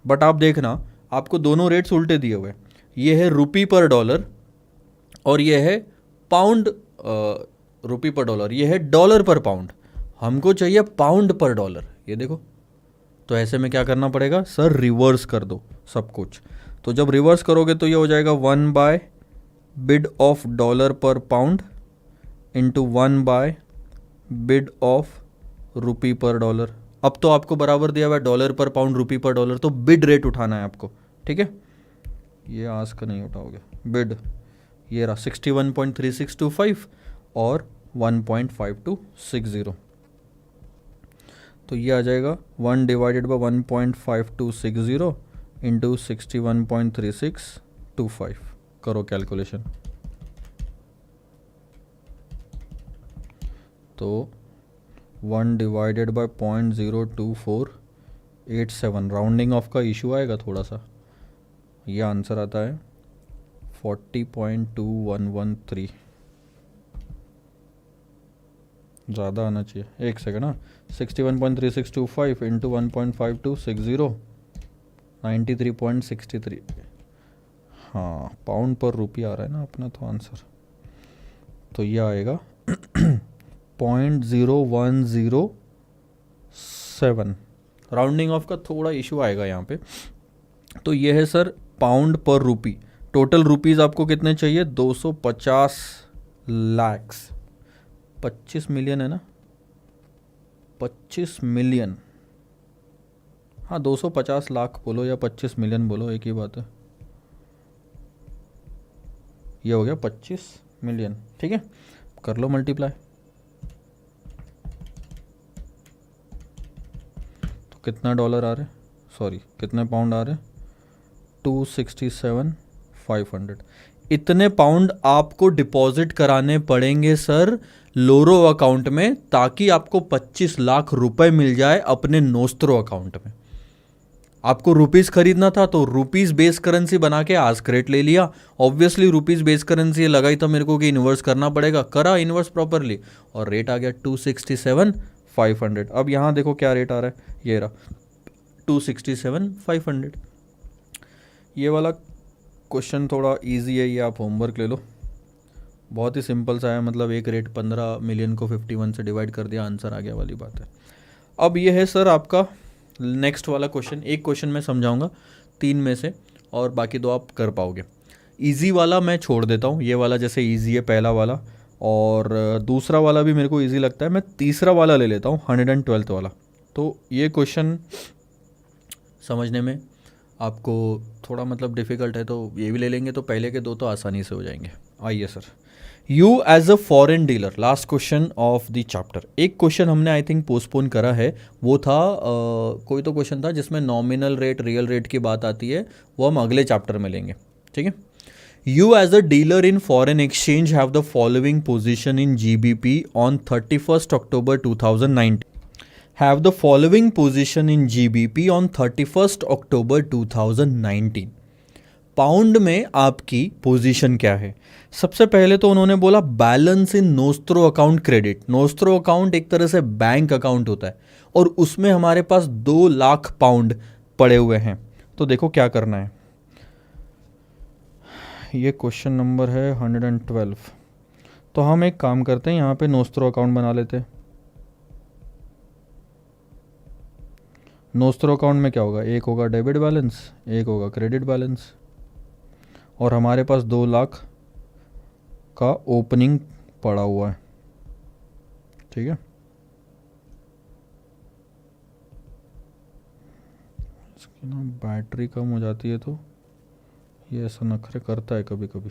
बट आप देखना आपको दोनों रेट्स उल्टे दिए हुए, ये है रुपी पर डॉलर और ये है पाउंड, रुपी पर डॉलर, ये है डॉलर पर पाउंड। हमको चाहिए पाउंड पर डॉलर, ये देखो। तो ऐसे में क्या करना पड़ेगा सर, रिवर्स कर दो सब कुछ। तो जब रिवर्स करोगे तो ये हो जाएगा 1 by bid of dollar per pound into 1 by bid of rupee per dollar. अब तो आपको बराबर दिया हुआ है डॉलर पर पाउंड, रुपी पर डॉलर, तो बिड रेट उठाना है आपको, ठीक है। ये आस्क नहीं उठाओगे, बिड ये रहा 61.3625 और 1.5260। तो ये आ जाएगा 1 डिवाइडेड बाई 1.5260 इंटू 61.3625। करो कैलकुलेशन। तो 1 डिवाइडेड बाई 0.02487, राउंडिंग ऑफ का इशू आएगा थोड़ा सा, ये आंसर आता है 40.2113। ज़्यादा आना चाहिए, एक सेकेंड ना, 61.3625 इंटू 1.5260, 93.63। हाँ पाउंड पर रुपी आ रहा है ना अपना तो आंसर, तो ये आएगा 0.0107। राउंडिंग ऑफ का थोड़ा इशू आएगा यहाँ पे। तो ये है सर पाउंड पर रुपी। टोटल रुपीज़ आपको कितने चाहिए, 250 लाख्स, 25 मिलियन है ना, 25 मिलियन, हाँ 250 लाख बोलो या 25 मिलियन बोलो, एक ही बात है। ये हो गया 25 मिलियन, ठीक है, कर लो मल्टीप्लाई। तो कितना डॉलर आ रहे, सॉरी कितने पाउंड आ रहे, 267,500। इतने पाउंड आपको डिपॉजिट कराने पड़ेंगे सर लोरो अकाउंट में, ताकि आपको 25 लाख रुपए मिल जाए अपने नोस्त्रो अकाउंट में। आपको रुपीस खरीदना था तो रुपीस बेस करेंसी बना के आस्क रेट ले लिया। ऑब्वियसली रुपीस बेस करेंसी लगा ही था मेरे को कि इन्वर्स करना पड़ेगा, करा इन्वर्स प्रॉपरली और रेट आ गया 267,500। अब यहाँ देखो क्या रेट आ रहा है, ये रहा 267,500। ये वाला क्वेश्चन थोड़ा इजी है, ये आप होमवर्क ले लो, बहुत ही सिंपल सा है। मतलब एक रेट 15 मिलियन को 51 से डिवाइड कर दिया, आंसर आ गया वाली बात है। अब ये है सर आपका नेक्स्ट वाला क्वेश्चन। एक क्वेश्चन मैं समझाऊंगा 3 में से और बाकी 2 आप कर पाओगे। इजी वाला मैं छोड़ देता हूँ, ये वाला जैसे इजी है पहला वाला, और दूसरा वाला भी मेरे को इजी लगता है, मैं तीसरा वाला ले लेता हूँ 112th वाला। तो ये क्वेश्चन समझने में आपको थोड़ा मतलब डिफ़िकल्ट है तो ये भी ले लेंगे, तो पहले के 2 तो आसानी से हो जाएंगे। आइए sir, you as a foreign dealer, last question of the chapter. एक क्वेश्चन हमने आई थिंक पोस्टपोन करा है, वो था कोई तो क्वेश्चन था जिसमें नॉमिनल रेट रियल रेट की बात आती है, वो हम अगले चैप्टर में लेंगे, ठीक है। You as a dealer in foreign exchange have the following position in GBP on 31st October 2019। have the following position in GBP on 31st October 2019। Pound में आपकी पोजीशन क्या है? सबसे पहले तो उन्होंने बोला balance in nostro account credit. Nostro account एक तरह से बैंक अकाउंट होता है और उसमें हमारे पास 2 लाख पाउंड पड़े हुए हैं। तो देखो क्या करना है, ये क्वेश्चन नंबर है 112। तो हम एक काम करते हैं, यहाँ पे नोस्त्रो अकाउंट बना लेते हैं। नोस्त्रो अकाउंट में क्या होगा, एक होगा डेबिट बैलेंस, एक होगा क्रेडिट बैलेंस, और हमारे पास 2 लाख का ओपनिंग पड़ा हुआ है, ठीक है। इसकी ना बैटरी कम हो जाती है तो ये ऐसा नखरे करता है कभी कभी।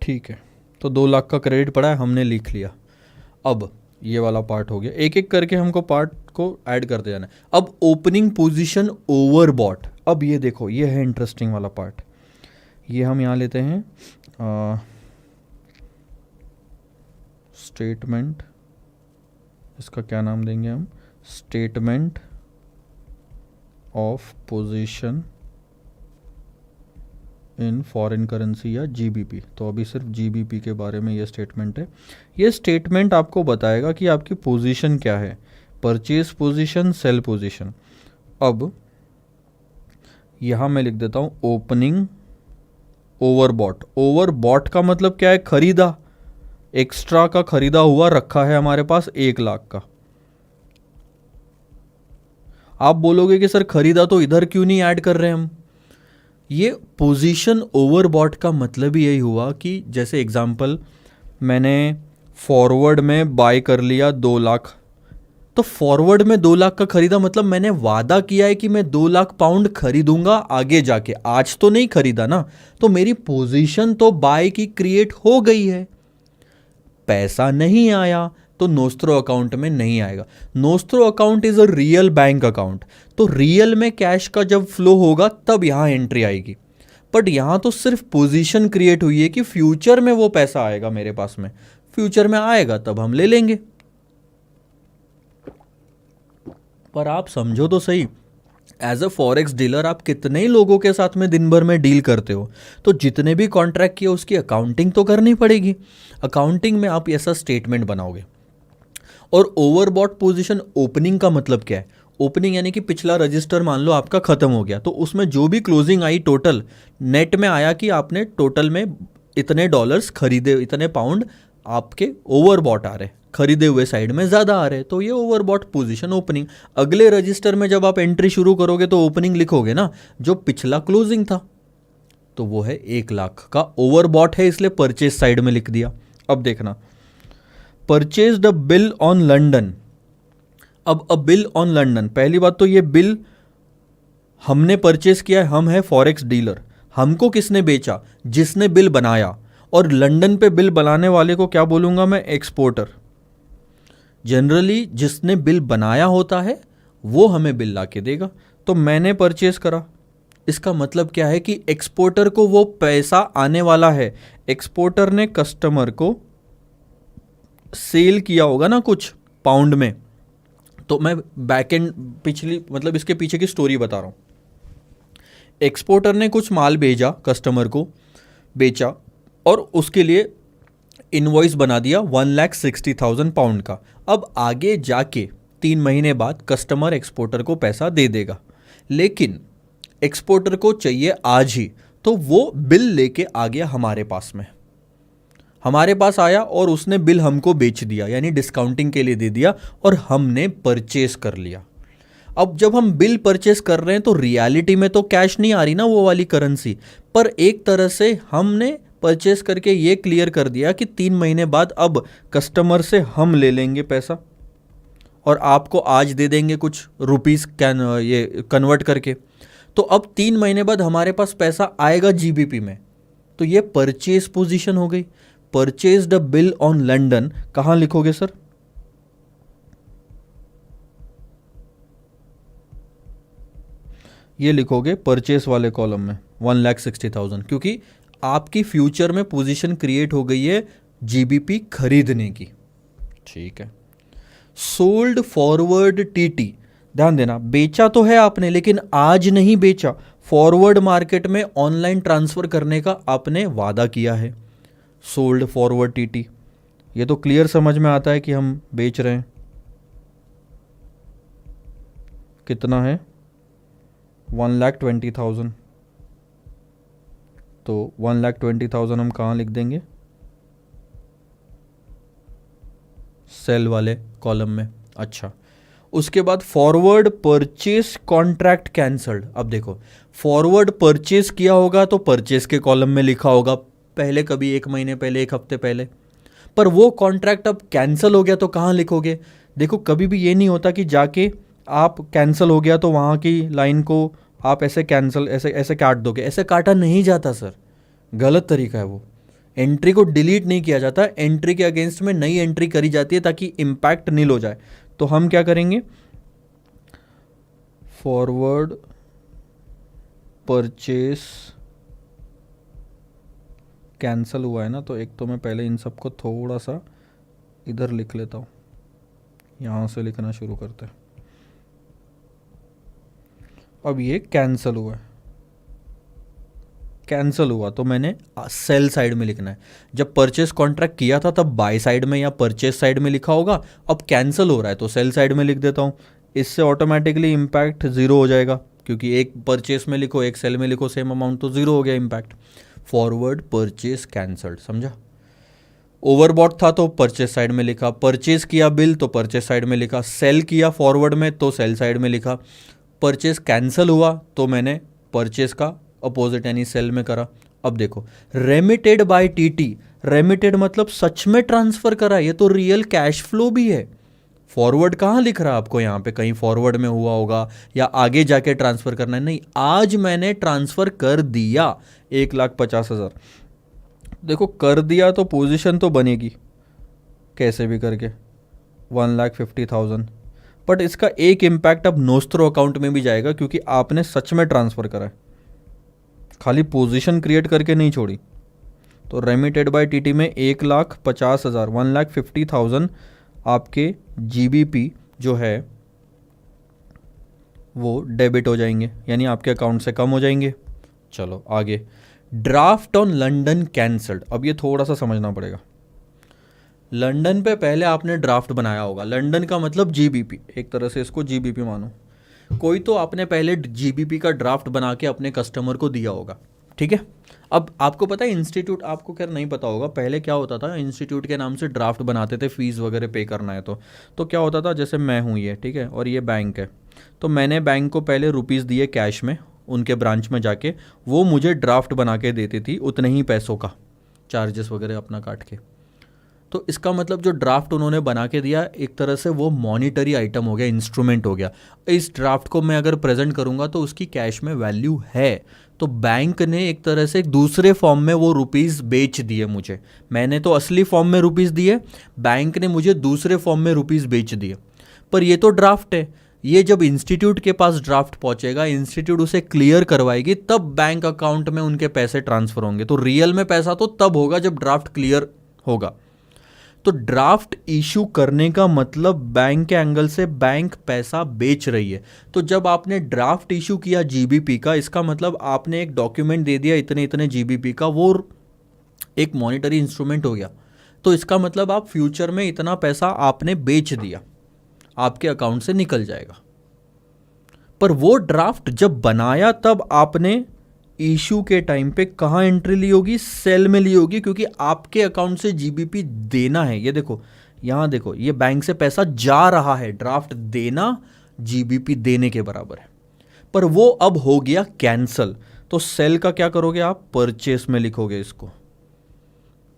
ठीक है, तो 2 लाख का क्रेडिट पड़ा है, हमने लिख लिया। अब ये वाला पार्ट हो गया, एक एक करके हमको पार्ट को ऐड करते जाना है। अब ओपनिंग पोजीशन ओवरबॉट। अब ये देखो, ये है इंटरेस्टिंग वाला पार्ट। ये हम यहाँ लेते हैं स्टेटमेंट, इसका क्या नाम देंगे हम, statement of position in foreign currency या GBP। तो अभी सिर्फ GBP के बारे में ये स्टेटमेंट है। ये स्टेटमेंट आपको बताएगा कि आपकी पोजीशन क्या है, परचेज पोजीशन, सेल पोजीशन। अब यहाँ मैं लिख देता हूँ ओपनिंग ओवरबॉट। ओवरबॉट का मतलब क्या है, खरीदा, एक्स्ट्रा का खरीदा हुआ रखा है हमारे पास 1 लाख का। आप बोलोगे कि सर खरीदा तो इधर क्यों नहीं ऐड कर रहे हम। ये पोजीशन ओवरबॉट का मतलब ही यही हुआ कि जैसे एग्जांपल मैंने फॉरवर्ड में बाय कर लिया 2 लाख, तो फॉरवर्ड में 2 लाख का खरीदा मतलब मैंने वादा किया है कि मैं 2 लाख पाउंड खरीदूंगा आगे जाके, आज तो नहीं खरीदा ना, तो मेरी पोजीशन तो बाय की क्रिएट हो गई है। पैसा नहीं आया तो नोस्त्रो अकाउंट में नहीं आएगा। Nostro account is a real bank account, तो रियल में कैश का जब फ्लो होगा तब यहां एंट्री आएगी। बट यहां तो सिर्फ पोजीशन क्रिएट हुई है कि फ्यूचर में वो पैसा आएगा मेरे पास में, फ्यूचर में आएगा तब हम ले लेंगे। पर आप समझो तो सही, एज अ फॉरेक्स डीलर आप कितने ही लोगों के साथ में दिन भर में डील करते हो, तो जितने भी कॉन्ट्रैक्ट किए उसकी अकाउंटिंग तो करनी पड़ेगी। अकाउंटिंग में आप ऐसा स्टेटमेंट बनाओगे। और ओवरबॉट पोजीशन ओपनिंग का मतलब क्या है, ओपनिंग यानी कि पिछला रजिस्टर मान लो आपका खत्म हो गया, तो उसमें जो भी क्लोजिंग आई टोटल नेट में आया कि आपने टोटल में इतने डॉलर्स खरीदे, इतने पाउंड आपके ओवरबॉट आ रहे, खरीदे हुए साइड में ज़्यादा आ रहे, तो ये ओवरबॉट पोजीशन ओपनिंग। अगले रजिस्टर में जब आप एंट्री शुरू करोगे तो ओपनिंग लिखोगे ना, जो पिछला क्लोजिंग था, तो वो है 1 लाख का ओवरबॉट है, इसलिए परचेज साइड में लिख दिया। अब देखना, purchase the bill on London. अब अ बिल ऑन लंडन, पहली बात तो ये बिल हमने परचेज किया है, हम है फॉरेक्स डीलर, हमको किसने बेचा, जिसने बिल बनाया। और लंदन पे बिल बनाने वाले को क्या बोलूंगा मैं, एक्सपोर्टर। जनरली जिसने बिल बनाया होता है वो हमें बिल ला के देगा। तो मैंने परचेज करा, इसका मतलब क्या है कि एक्सपोर्टर को वो पैसा आने वाला है। एक्सपोर्टर ने कस्टमर को सेल किया होगा ना कुछ पाउंड में। तो मैं बैक एंड पिछली मतलब इसके पीछे की स्टोरी बता रहा हूँ। एक्सपोर्टर ने कुछ माल भेजा, कस्टमर को बेचा और उसके लिए इनवॉइस बना दिया 1,60,000 पाउंड का। अब आगे जाके 3 महीने बाद कस्टमर एक्सपोर्टर को पैसा दे देगा, लेकिन एक्सपोर्टर को चाहिए आज ही, तो वो बिल लेके आ गया हमारे पास में। हमारे पास आया और उसने बिल हमको बेच दिया, यानी डिस्काउंटिंग के लिए दे दिया और हमने परचेस कर लिया। अब जब हम बिल परचेस कर रहे हैं तो रियलिटी में तो कैश नहीं आ रही ना वो वाली करेंसी, पर एक तरह से हमने परचेस करके ये क्लियर कर दिया कि 3 महीने बाद अब कस्टमर से हम ले लेंगे पैसा और आपको आज दे देंगे कुछ रुपीस ये कन्वर्ट करके। तो अब 3 महीने बाद हमारे पास पैसा आएगा जीबीपी में। तो ये परचेज पोजीशन हो गई। Purchase the bill on London कहां लिखोगे सर? ये लिखोगे परचेस वाले कॉलम में 1,60,000, क्योंकि आपकी फ्यूचर में पोजीशन क्रिएट हो गई है जीबीपी खरीदने की। ठीक है। सोल्ड फॉरवर्ड टीटी, ध्यान देना, बेचा तो है आपने लेकिन आज नहीं बेचा। फॉरवर्ड मार्केट में ऑनलाइन ट्रांसफर करने का आपने वादा किया है। सोल्ड फॉरवर्ड टीटी, ये तो क्लियर समझ में आता है कि हम बेच रहे हैं। कितना है? 1,20,000। तो 1,20,000 हम कहाँ लिख देंगे? सेल वाले कॉलम में। अच्छा, उसके बाद फॉरवर्ड परचेस कॉन्ट्रैक्ट कैंसल्ड। अब देखो, फॉरवर्ड परचेस किया होगा तो परचेस के कॉलम में लिखा होगा पहले, कभी 1 महीने पहले, 1 हफ्ते पहले। पर वो कॉन्ट्रैक्ट अब कैंसिल हो गया तो कहाँ लिखोगे? देखो, कभी भी ये नहीं होता कि जाके आप कैंसिल हो गया तो वहाँ की लाइन को आप ऐसे कैंसिल ऐसे ऐसे काट दोगे। ऐसे काटा नहीं जाता सर, गलत तरीका है वो। एंट्री को डिलीट नहीं किया जाता, एंट्री के अगेंस्ट में नई एंट्री करी जाती है ताकि इम्पैक्ट नील हो जाए। तो हम क्या करेंगे? फॉरवर्ड परचेस कैंसिल हुआ है ना, तो एक तो मैं पहले इन सबको थोड़ा सा इधर लिख लेता हूँ, यहाँ से लिखना शुरू करते हैं। अब ये कैंसिल हुआ है, कैंसिल हुआ तो मैंने सेल साइड में लिखना है। जब परचेस कॉन्ट्रैक्ट किया था तब बाय साइड में या परचेस साइड में लिखा होगा, अब कैंसिल हो रहा है तो सेल साइड में लिख देता हूँ। इससे ऑटोमेटिकली इम्पैक्ट ज़ीरो हो जाएगा, क्योंकि एक परचेस में लिखो एक सेल में लिखो सेम अमाउंट, तो ज़ीरो हो गया इम्पैक्ट। फॉरवर्ड परचेस कैंसल्ड, समझा? ओवरबॉट था तो परचेस साइड में लिखा, परचेस किया बिल तो परचेस साइड में लिखा, सेल किया फॉरवर्ड में तो सेल साइड में लिखा, परचेस कैंसिल हुआ तो मैंने परचेस का अपोजिट यानी सेल में करा। अब देखो, रेमिटेड बाय टीटी, रेमिटेड मतलब सच में ट्रांसफर करा, ये तो रियल कैश फ्लो भी है। फॉरवर्ड कहाँ लिख रहा है आपको? यहाँ पे कहीं फॉरवर्ड में हुआ होगा या आगे जाके ट्रांसफर करना है, नहीं, आज मैंने ट्रांसफर कर दिया 1,50,000। देखो, कर दिया तो पोजीशन तो बनेगी कैसे भी करके 1,50,000, बट इसका एक इम्पैक्ट अब नोस्त्रो अकाउंट में भी जाएगा, क्योंकि आपने सच में ट्रांसफर करा है, खाली पोजीशन क्रिएट करके नहीं छोड़ी। तो रेमिटेड बाय टीटी में 1,50,000 1,50,000 आपके जीबीपी जो है वो डेबिट हो जाएंगे, यानी आपके अकाउंट से कम हो जाएंगे। चलो आगे, ड्राफ्ट ऑन लंदन कैंसल्ड। अब ये थोड़ा सा समझना पड़ेगा। लंदन पे पहले आपने ड्राफ्ट बनाया होगा, लंदन का मतलब जीबीपी, एक तरह से इसको जीबीपी मानो। कोई तो आपने पहले जीबीपी का ड्राफ्ट बना के अपने कस्टमर को दिया होगा, ठीक है। अब आपको पता है इंस्टीट्यूट, आपको खैर नहीं पता होगा, पहले क्या होता था, इंस्टीट्यूट के नाम से ड्राफ्ट बनाते थे, फीस वगैरह पे करना है तो क्या होता था, जैसे मैं हूँ ये, ठीक है, और ये बैंक है, तो मैंने बैंक को पहले रुपीज़ दिए कैश में, उनके ब्रांच में जाके, वो मुझे ड्राफ्ट बना के देती थी उतने ही पैसों का, चार्जेस वगैरह अपना काट के। तो इसका मतलब जो ड्राफ्ट उन्होंने बना के दिया एक तरह से वो मॉनिटरी आइटम हो गया, इंस्ट्रूमेंट हो गया। इस ड्राफ्ट को मैं अगर प्रेजेंट करूंगा तो उसकी कैश में वैल्यू है। तो बैंक ने एक तरह से दूसरे फॉर्म में वो रुपीस बेच दिए मुझे। मैंने तो असली फॉर्म में रुपीस दिए, बैंक ने मुझे दूसरे फॉर्म में रुपीस बेच दिए। पर ये तो ड्राफ्ट है, ये जब इंस्टीट्यूट के पास ड्राफ्ट पहुंचेगा, इंस्टीट्यूट उसे क्लियर करवाएगी, तब बैंक अकाउंट में उनके पैसे ट्रांसफर होंगे। तो रियल में पैसा तो तब होगा जब ड्राफ्ट क्लियर होगा। तो ड्राफ्ट इशू करने का मतलब बैंक के एंगल से बैंक पैसा बेच रही है। तो जब आपने ड्राफ्ट इशू किया जीबीपी का, इसका मतलब आपने एक डॉक्यूमेंट दे दिया इतने इतने जीबीपी का, वो एक मॉनिटरी इंस्ट्रूमेंट हो गया। तो इसका मतलब आप फ्यूचर में इतना पैसा आपने बेच दिया, आपके अकाउंट से निकल जाएगा। पर वो ड्राफ्ट जब बनाया तब आपने इशू के टाइम पे कहाँ एंट्री ली होगी? सेल में ली होगी, क्योंकि आपके अकाउंट से जीबीपी देना है। ये देखो, यहाँ देखो, ये बैंक से पैसा जा रहा है, ड्राफ्ट देना जीबीपी देने के बराबर है। पर वो अब हो गया कैंसल। तो सेल का क्या करोगे आप? परचेस में लिखोगे इसको।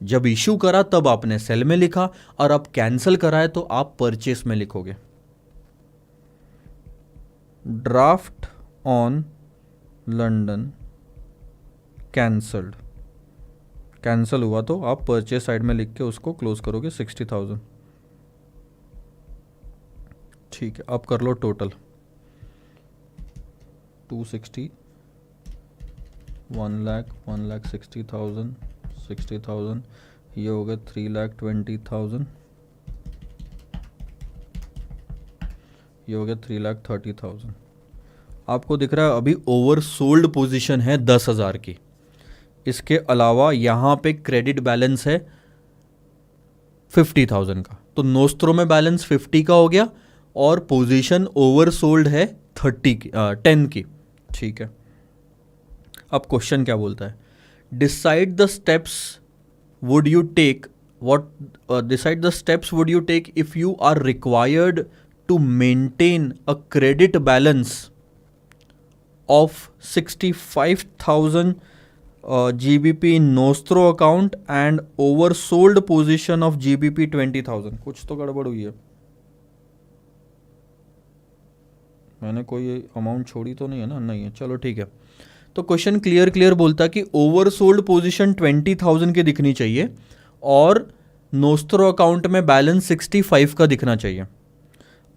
जब इशू करा तब आपने सेल में लिखा, और अब कैंसल करा है तो आप परचेस में लिखोगे। Draft on London cancelled, cancel हुआ तो आप परचेस साइड में लिख के उसको क्लोज करोगे 60,000। ठीक है, अब कर लो टोटल। 260, 1,60,000, 60,000, ये हो गया 3,20,000, ये हो गया 3,30,000। आपको दिख रहा है अभी ओवर सोल्ड पोजिशन है 10,000 की। इसके अलावा यहाँ पे क्रेडिट बैलेंस है 50,000 का। तो नोस्त्रो में बैलेंस 50 का हो गया और पोजीशन ओवर सोल्ड है 10 की। ठीक है, अब क्वेश्चन क्या बोलता है? Decide the steps would you take decide the steps would you take if you are required to maintain a credit balance of 65,000 GBP in Nostro account and oversold position of GBP 20,000। कुछ तो गड़बड़ हुई है, मैंने कोई amount छोड़ी तो नहीं है ना? नहीं है, चलो ठीक है। तो क्वेश्चन क्लियर बोलता है कि ओवरसोल्ड पोजीशन 20,000 की दिखनी चाहिए और नोस्ट्रो अकाउंट में बैलेंस 65 का दिखना चाहिए।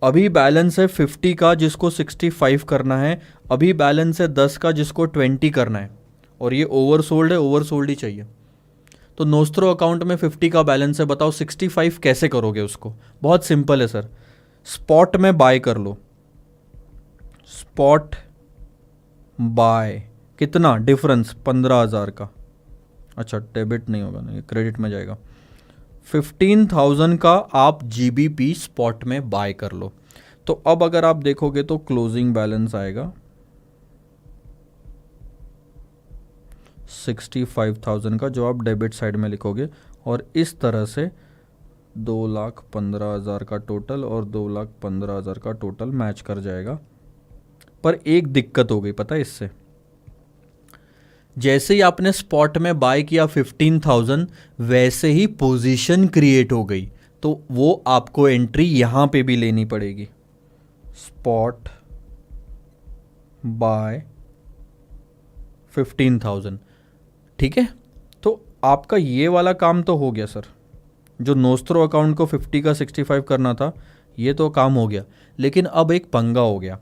अभी बैलेंस है 50 का जिसको 65 करना है, अभी बैलेंस है 10 का जिसको 20 करना है, और ये ओवरसोल्ड है, ओवरसोल्ड ही चाहिए। तो नोस्ट्रो अकाउंट में 50 का बैलेंस है, बताओ 65 कैसे करोगे उसको? बहुत सिंपल है सर, स्पॉट में बाय कर लो। स्पॉट बाय कितना डिफरेंस? 15,000 का। अच्छा, डेबिट नहीं होगा ना, ये क्रेडिट में जाएगा। 15,000 का आप जीबीपी स्पॉट में बाय कर लो। तो अब अगर आप देखोगे तो क्लोजिंग बैलेंस आएगा 65,000 का, जो आप डेबिट साइड में लिखोगे, और इस तरह से 2,15,000 का टोटल और 2,15,000 का टोटल मैच कर जाएगा। पर एक दिक्कत हो गई, पता है इससे? जैसे ही आपने स्पॉट में बाय किया 15,000, वैसे ही पोजीशन क्रिएट हो गई। तो वो आपको एंट्री यहां पे भी लेनी पड़ेगी, स्पॉट बाय 15,000। ठीक है, तो आपका ये वाला काम तो हो गया सर। जो नोस्ट्रो अकाउंट को 50 का 65 करना था, ये तो काम हो गया। लेकिन अब एक पंगा हो गया,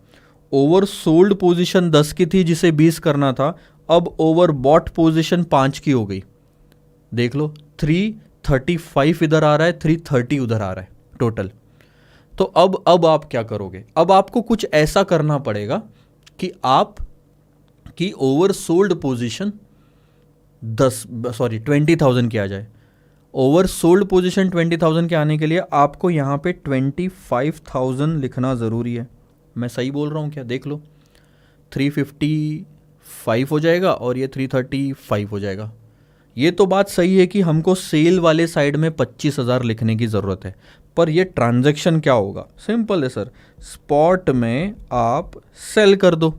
ओवर सोल्ड पोजीशन 10 की थी जिसे 20 करना था, अब ओवर बॉट पोजीशन 5 की हो गई। देख लो, 335 इधर आ रहा है, 330 उधर आ रहा है टोटल। तो अब आप क्या करोगे? अब आपको कुछ ऐसा करना पड़ेगा कि आप की ओवर सोल्ड पोजीशन 20,000 की आ जाए। ओवर सोल्ड पोजीशन 20,000 के आने के लिए आपको यहाँ पे 25,000 लिखना ज़रूरी है। मैं सही बोल रहा हूँ क्या? देख लो, 355 हो जाएगा और ये 335 हो जाएगा। ये तो बात सही है कि हमको सेल वाले साइड में 25,000 लिखने की ज़रूरत है, पर ये ट्रांजैक्शन क्या होगा? सिंपल है सर, स्पॉट में आप सेल कर दो।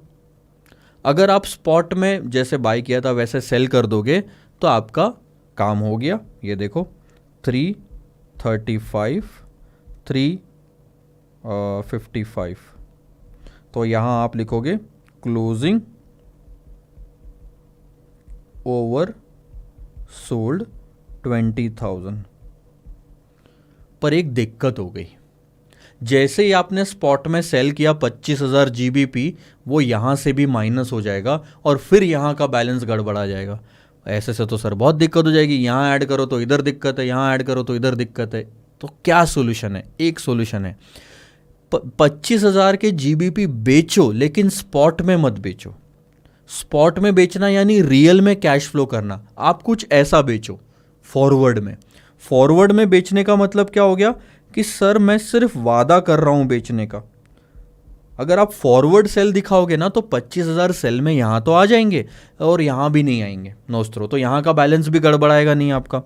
अगर आप स्पॉट में जैसे बाय किया था वैसे सेल कर दोगे तो आपका काम हो गया। ये देखो, 3 35, 355। तो यहाँ आप लिखोगे क्लोजिंग ओवर सोल्ड 20,000। पर एक दिक्कत हो गई, जैसे ही आपने स्पॉट में सेल किया 25,000 GBP, वो यहाँ से भी माइनस हो जाएगा और फिर यहाँ का बैलेंस गड़बड़ा जाएगा। ऐसे से तो सर बहुत दिक्कत हो जाएगी, यहाँ ऐड करो तो इधर दिक्कत है, यहाँ ऐड करो तो इधर दिक्कत है। तो क्या सोल्यूशन है? एक सोल्यूशन है, 25,000 के GBP बेचो, लेकिन स्पॉट में मत बेचो। स्पॉट में बेचना यानी रियल में कैश फ्लो करना। आप कुछ ऐसा बेचो फॉरवर्ड में। फॉरवर्ड में बेचने का मतलब क्या हो गया कि सर मैं सिर्फ वादा कर रहा हूं बेचने का। अगर आप फॉरवर्ड सेल दिखाओगे ना तो 25,000 सेल में यहां तो आ जाएंगे और यहां भी नहीं आएंगे नोस्त्रो, तो यहां का बैलेंस भी गड़बड़ाएगा नहीं आपका।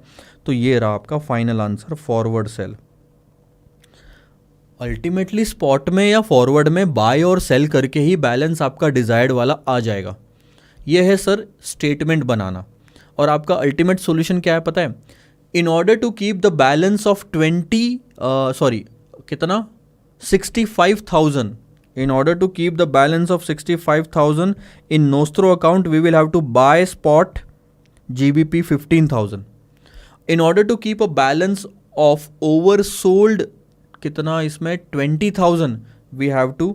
तो ये रहा आपका final answer, forward sell. Ultimately spot में या फॉरवर्ड में बाय और सेल करके ही बैलेंस आपका डिजायर्ड वाला आ जाएगा। यह है सर स्टेटमेंट बनाना। और आपका अल्टीमेट सॉल्यूशन क्या है पता है? In order to keep the balance of 65,000, in order to keep the balance of 65,000 in Nostro account, we will have to buy spot GBP 15,000. In order to keep a balance of oversold कितना इसमें 20,000, we have to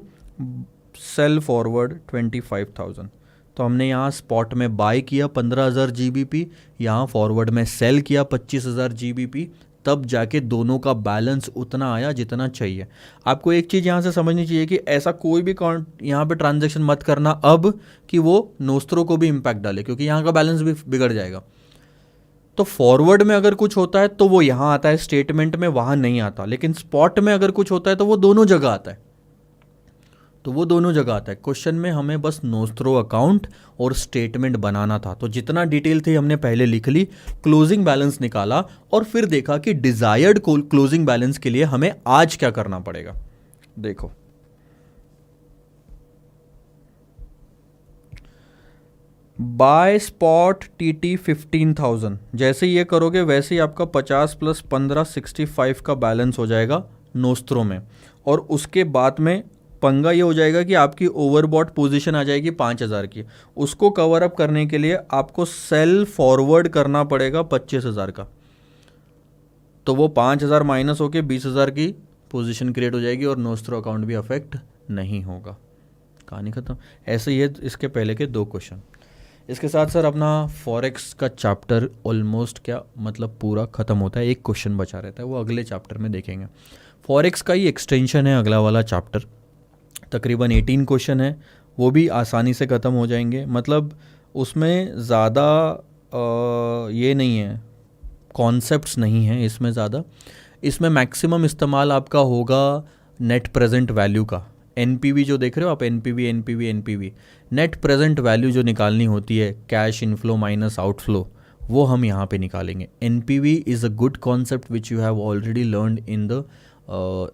sell forward 25,000. तो हमने यहाँ spot में bye किया 15,000 GBP, यहाँ forward में cell किया 25,000 GBP, तब जाके दोनों का बैलेंस उतना आया जितना चाहिए। आपको एक चीज़ यहाँ से समझनी चाहिए कि ऐसा कोई भी यहाँ पे ट्रांजैक्शन मत करना अब कि वो नोस्त्रो को भी इम्पैक्ट डाले, क्योंकि यहाँ का बैलेंस भी बिगड़ जाएगा। तो फॉरवर्ड में अगर कुछ होता है तो वो यहाँ आता है स्टेटमेंट में, वहाँ नहीं आता। लेकिन स्पॉट में अगर कुछ होता है तो वो दोनों जगह आता है। क्वेश्चन में हमें बस नोस्त्रो अकाउंट और स्टेटमेंट बनाना था। तो जितना डिटेल थी हमने पहले लिख ली, क्लोजिंग बैलेंस निकाला और फिर देखा कि डिजायर्ड क्लोजिंग बैलेंस के लिए हमें आज क्या करना पड़ेगा। देखो बाय स्पॉट TT 15,000, जैसे ये करोगे वैसे ही आपका 50 + 15 65 का बैलेंस हो जाएगा नोस्त्रो में। और उसके बाद में पंगा ये हो जाएगा कि आपकी ओवरबॉट पोजीशन आ जाएगी 5,000 की। उसको कवर अप करने के लिए आपको सेल फॉरवर्ड करना पड़ेगा 25,000 का। तो वो 5,000 माइनस होके 20,000 की पोजीशन क्रिएट हो जाएगी और नोस्त्रो अकाउंट भी अफेक्ट नहीं होगा। कहानी खत्म। ऐसे ही है इसके पहले के 2 क्वेश्चन। इसके साथ सर अपना फॉरेक्स का चैप्टर ऑलमोस्ट क्या मतलब पूरा ख़त्म होता है। एक क्वेश्चन बचा रहता है, वो अगले चैप्टर में देखेंगे। फॉरेक्स का ही एक्सटेंशन है अगला वाला चैप्टर, तकरीबन 18 क्वेश्चन है, वो भी आसानी से ख़त्म हो जाएंगे। मतलब उसमें ज़्यादा ये नहीं है, कॉन्सेप्ट्स नहीं हैं इसमें ज़्यादा। इसमें मैक्सिमम इस्तेमाल आपका होगा नेट प्रेजेंट वैल्यू का। NPV जो देख रहे हो आप, NPV नेट प्रेजेंट वैल्यू जो निकालनी होती है, कैश इनफ्लो माइनस आउटफ्लो, वो हम यहाँ पे निकालेंगे। NPV is a good concept which you have already learned in the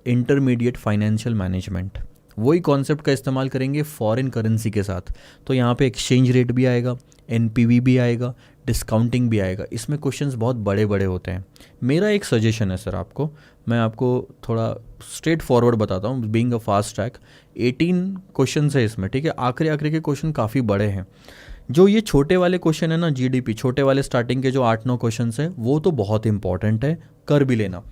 intermediate financial management. वही कॉन्सेप्ट का इस्तेमाल करेंगे फॉरेन करेंसी के साथ। तो यहाँ पे एक्सचेंज रेट भी आएगा, NPV भी आएगा, डिस्काउंटिंग भी आएगा। इसमें क्वेश्चंस बहुत बड़े बड़े होते हैं। मेरा एक सजेशन है सर आपको, मैं आपको थोड़ा स्ट्रेट फॉरवर्ड बताता हूँ, being a fast track. 18 question है इसमें, ठीक है। आखिरी के क्वेश्चन काफ़ी बड़े हैं। जो ये छोटे वाले क्वेश्चन है ना, GDP छोटे वाले स्टार्टिंग के जो 8-9 क्वेश्चन है, वो तो बहुत इंपॉर्टेंट है, कर भी लेना।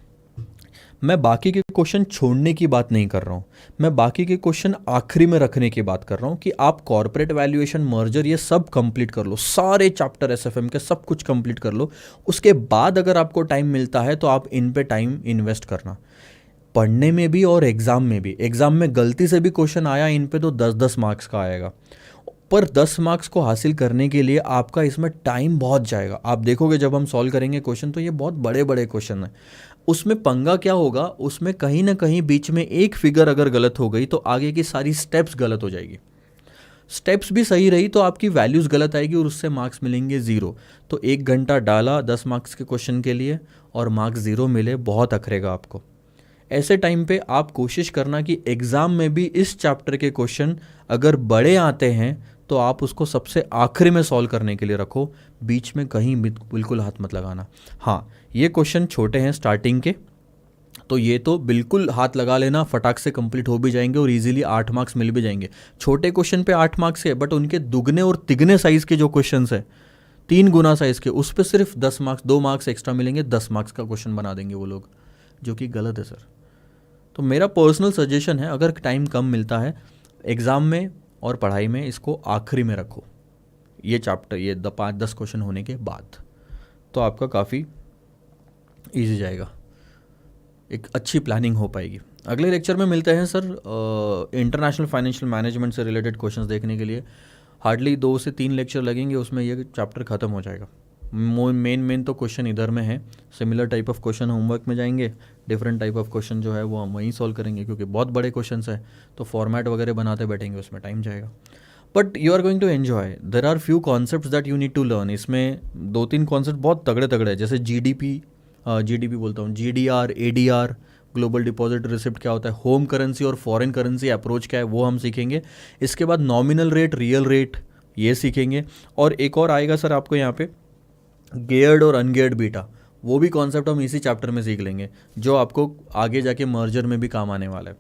मैं बाकी के क्वेश्चन छोड़ने की बात नहीं कर रहा हूँ, मैं बाकी के क्वेश्चन आखिरी में रखने की बात कर रहा हूँ कि आप कॉर्पोरेट वैल्यूएशन, मर्जर, ये सब कंप्लीट कर लो, सारे चैप्टर SFM के सब कुछ कंप्लीट कर लो। उसके बाद अगर आपको टाइम मिलता है तो आप इन पे टाइम इन्वेस्ट करना, पढ़ने में भी और एग्ज़ाम में भी। एग्ज़ाम में गलती से भी क्वेश्चन आया इन पे तो 10-10 मार्क्स का आएगा, पर 10 मार्क्स को हासिल करने के लिए आपका इसमें टाइम बहुत जाएगा। आप देखोगे जब हम सॉल्व करेंगे क्वेश्चन तो ये बहुत बड़े बड़े क्वेश्चन हैं। उसमें पंगा क्या होगा, उसमें कहीं ना कहीं बीच में एक फिगर अगर गलत हो गई तो आगे की सारी स्टेप्स गलत हो जाएगी। स्टेप्स भी सही रही तो आपकी वैल्यूज़ गलत आएगी और उससे मार्क्स मिलेंगे 0। तो 1 घंटा डाला 10 मार्क्स के क्वेश्चन के लिए और मार्क्स 0 मिले, बहुत अखरेगा आपको। ऐसे टाइम पे आप कोशिश करना कि एग्ज़ाम में भी इस चैप्टर के क्वेश्चन अगर बड़े आते हैं तो आप उसको सबसे आखिरी में सॉल्व करने के लिए रखो, बीच में कहीं बिल्कुल हाथ मत लगाना। हाँ, ये क्वेश्चन छोटे हैं स्टार्टिंग के, तो ये तो बिल्कुल हाथ लगा लेना, फटाक से कंप्लीट हो भी जाएंगे और इजीली 8 मार्क्स मिल भी जाएंगे। छोटे क्वेश्चन पे 8 मार्क्स है, बट उनके दुगने और तिगने साइज के जो क्वेश्चंस है, 3 गुना साइज के, उस पर सिर्फ 10 मार्क्स, 2 मार्क्स एक्स्ट्रा मिलेंगे, 10 मार्क्स का क्वेश्चन बना देंगे वो लोग, जो कि गलत है सर। तो मेरा पर्सनल सजेशन है, अगर टाइम कम मिलता है एग्ज़ाम में और पढ़ाई में, इसको आखिरी में रखो, ये चैप्टर, ये 5-10 क्वेश्चन होने के बाद, तो आपका काफ़ी ईजी जाएगा, एक अच्छी प्लानिंग हो पाएगी। अगले लेक्चर में मिलते हैं सर इंटरनेशनल फाइनेंशियल मैनेजमेंट से रिलेटेड क्वेश्चंस देखने के लिए। हार्डली 2 से 3 लेक्चर लगेंगे, उसमें ये चैप्टर ख़त्म हो जाएगा। मेन तो क्वेश्चन इधर में है, similar type of question homework में जाएंगे, डिफरेंट टाइप ऑफ क्वेश्चन जो है वो हम वहीं सॉल्व करेंगे, क्योंकि बहुत बड़े क्वेश्चन है तो फॉर्मेट वगैरह बनाते बैठेंगे, उसमें टाइम जाएगा। But you are going to enjoy, there are few concept that you need to learn. इसमें 2-3 कॉन्सेप्ट बहुत तगड़े तगड़े हैं, जैसे जीडीपी बोलता हूँ, GDR, ADR, global deposit receipt क्या होता है, होम करेंसी और फॉरेन करेंसी अप्रोच क्या है वो हम सीखेंगे। इसके बाद नॉमिनल रेट, रियल रेट, ये सीखेंगे। और एक और आएगा सर आपको यहाँ पे गेयर्ड और अनगेयर्ड बीटा, वो भी कॉन्सेप्ट हम इसी चैप्टर में सीख लेंगे, जो आपको आगे जाके मर्जर में भी काम आने वाला है।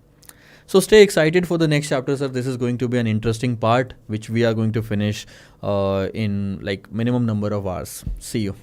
So stay excited for the next chapter, sir. This is going to be an interesting part, which we are going to finish in like minimum number of hours. See you.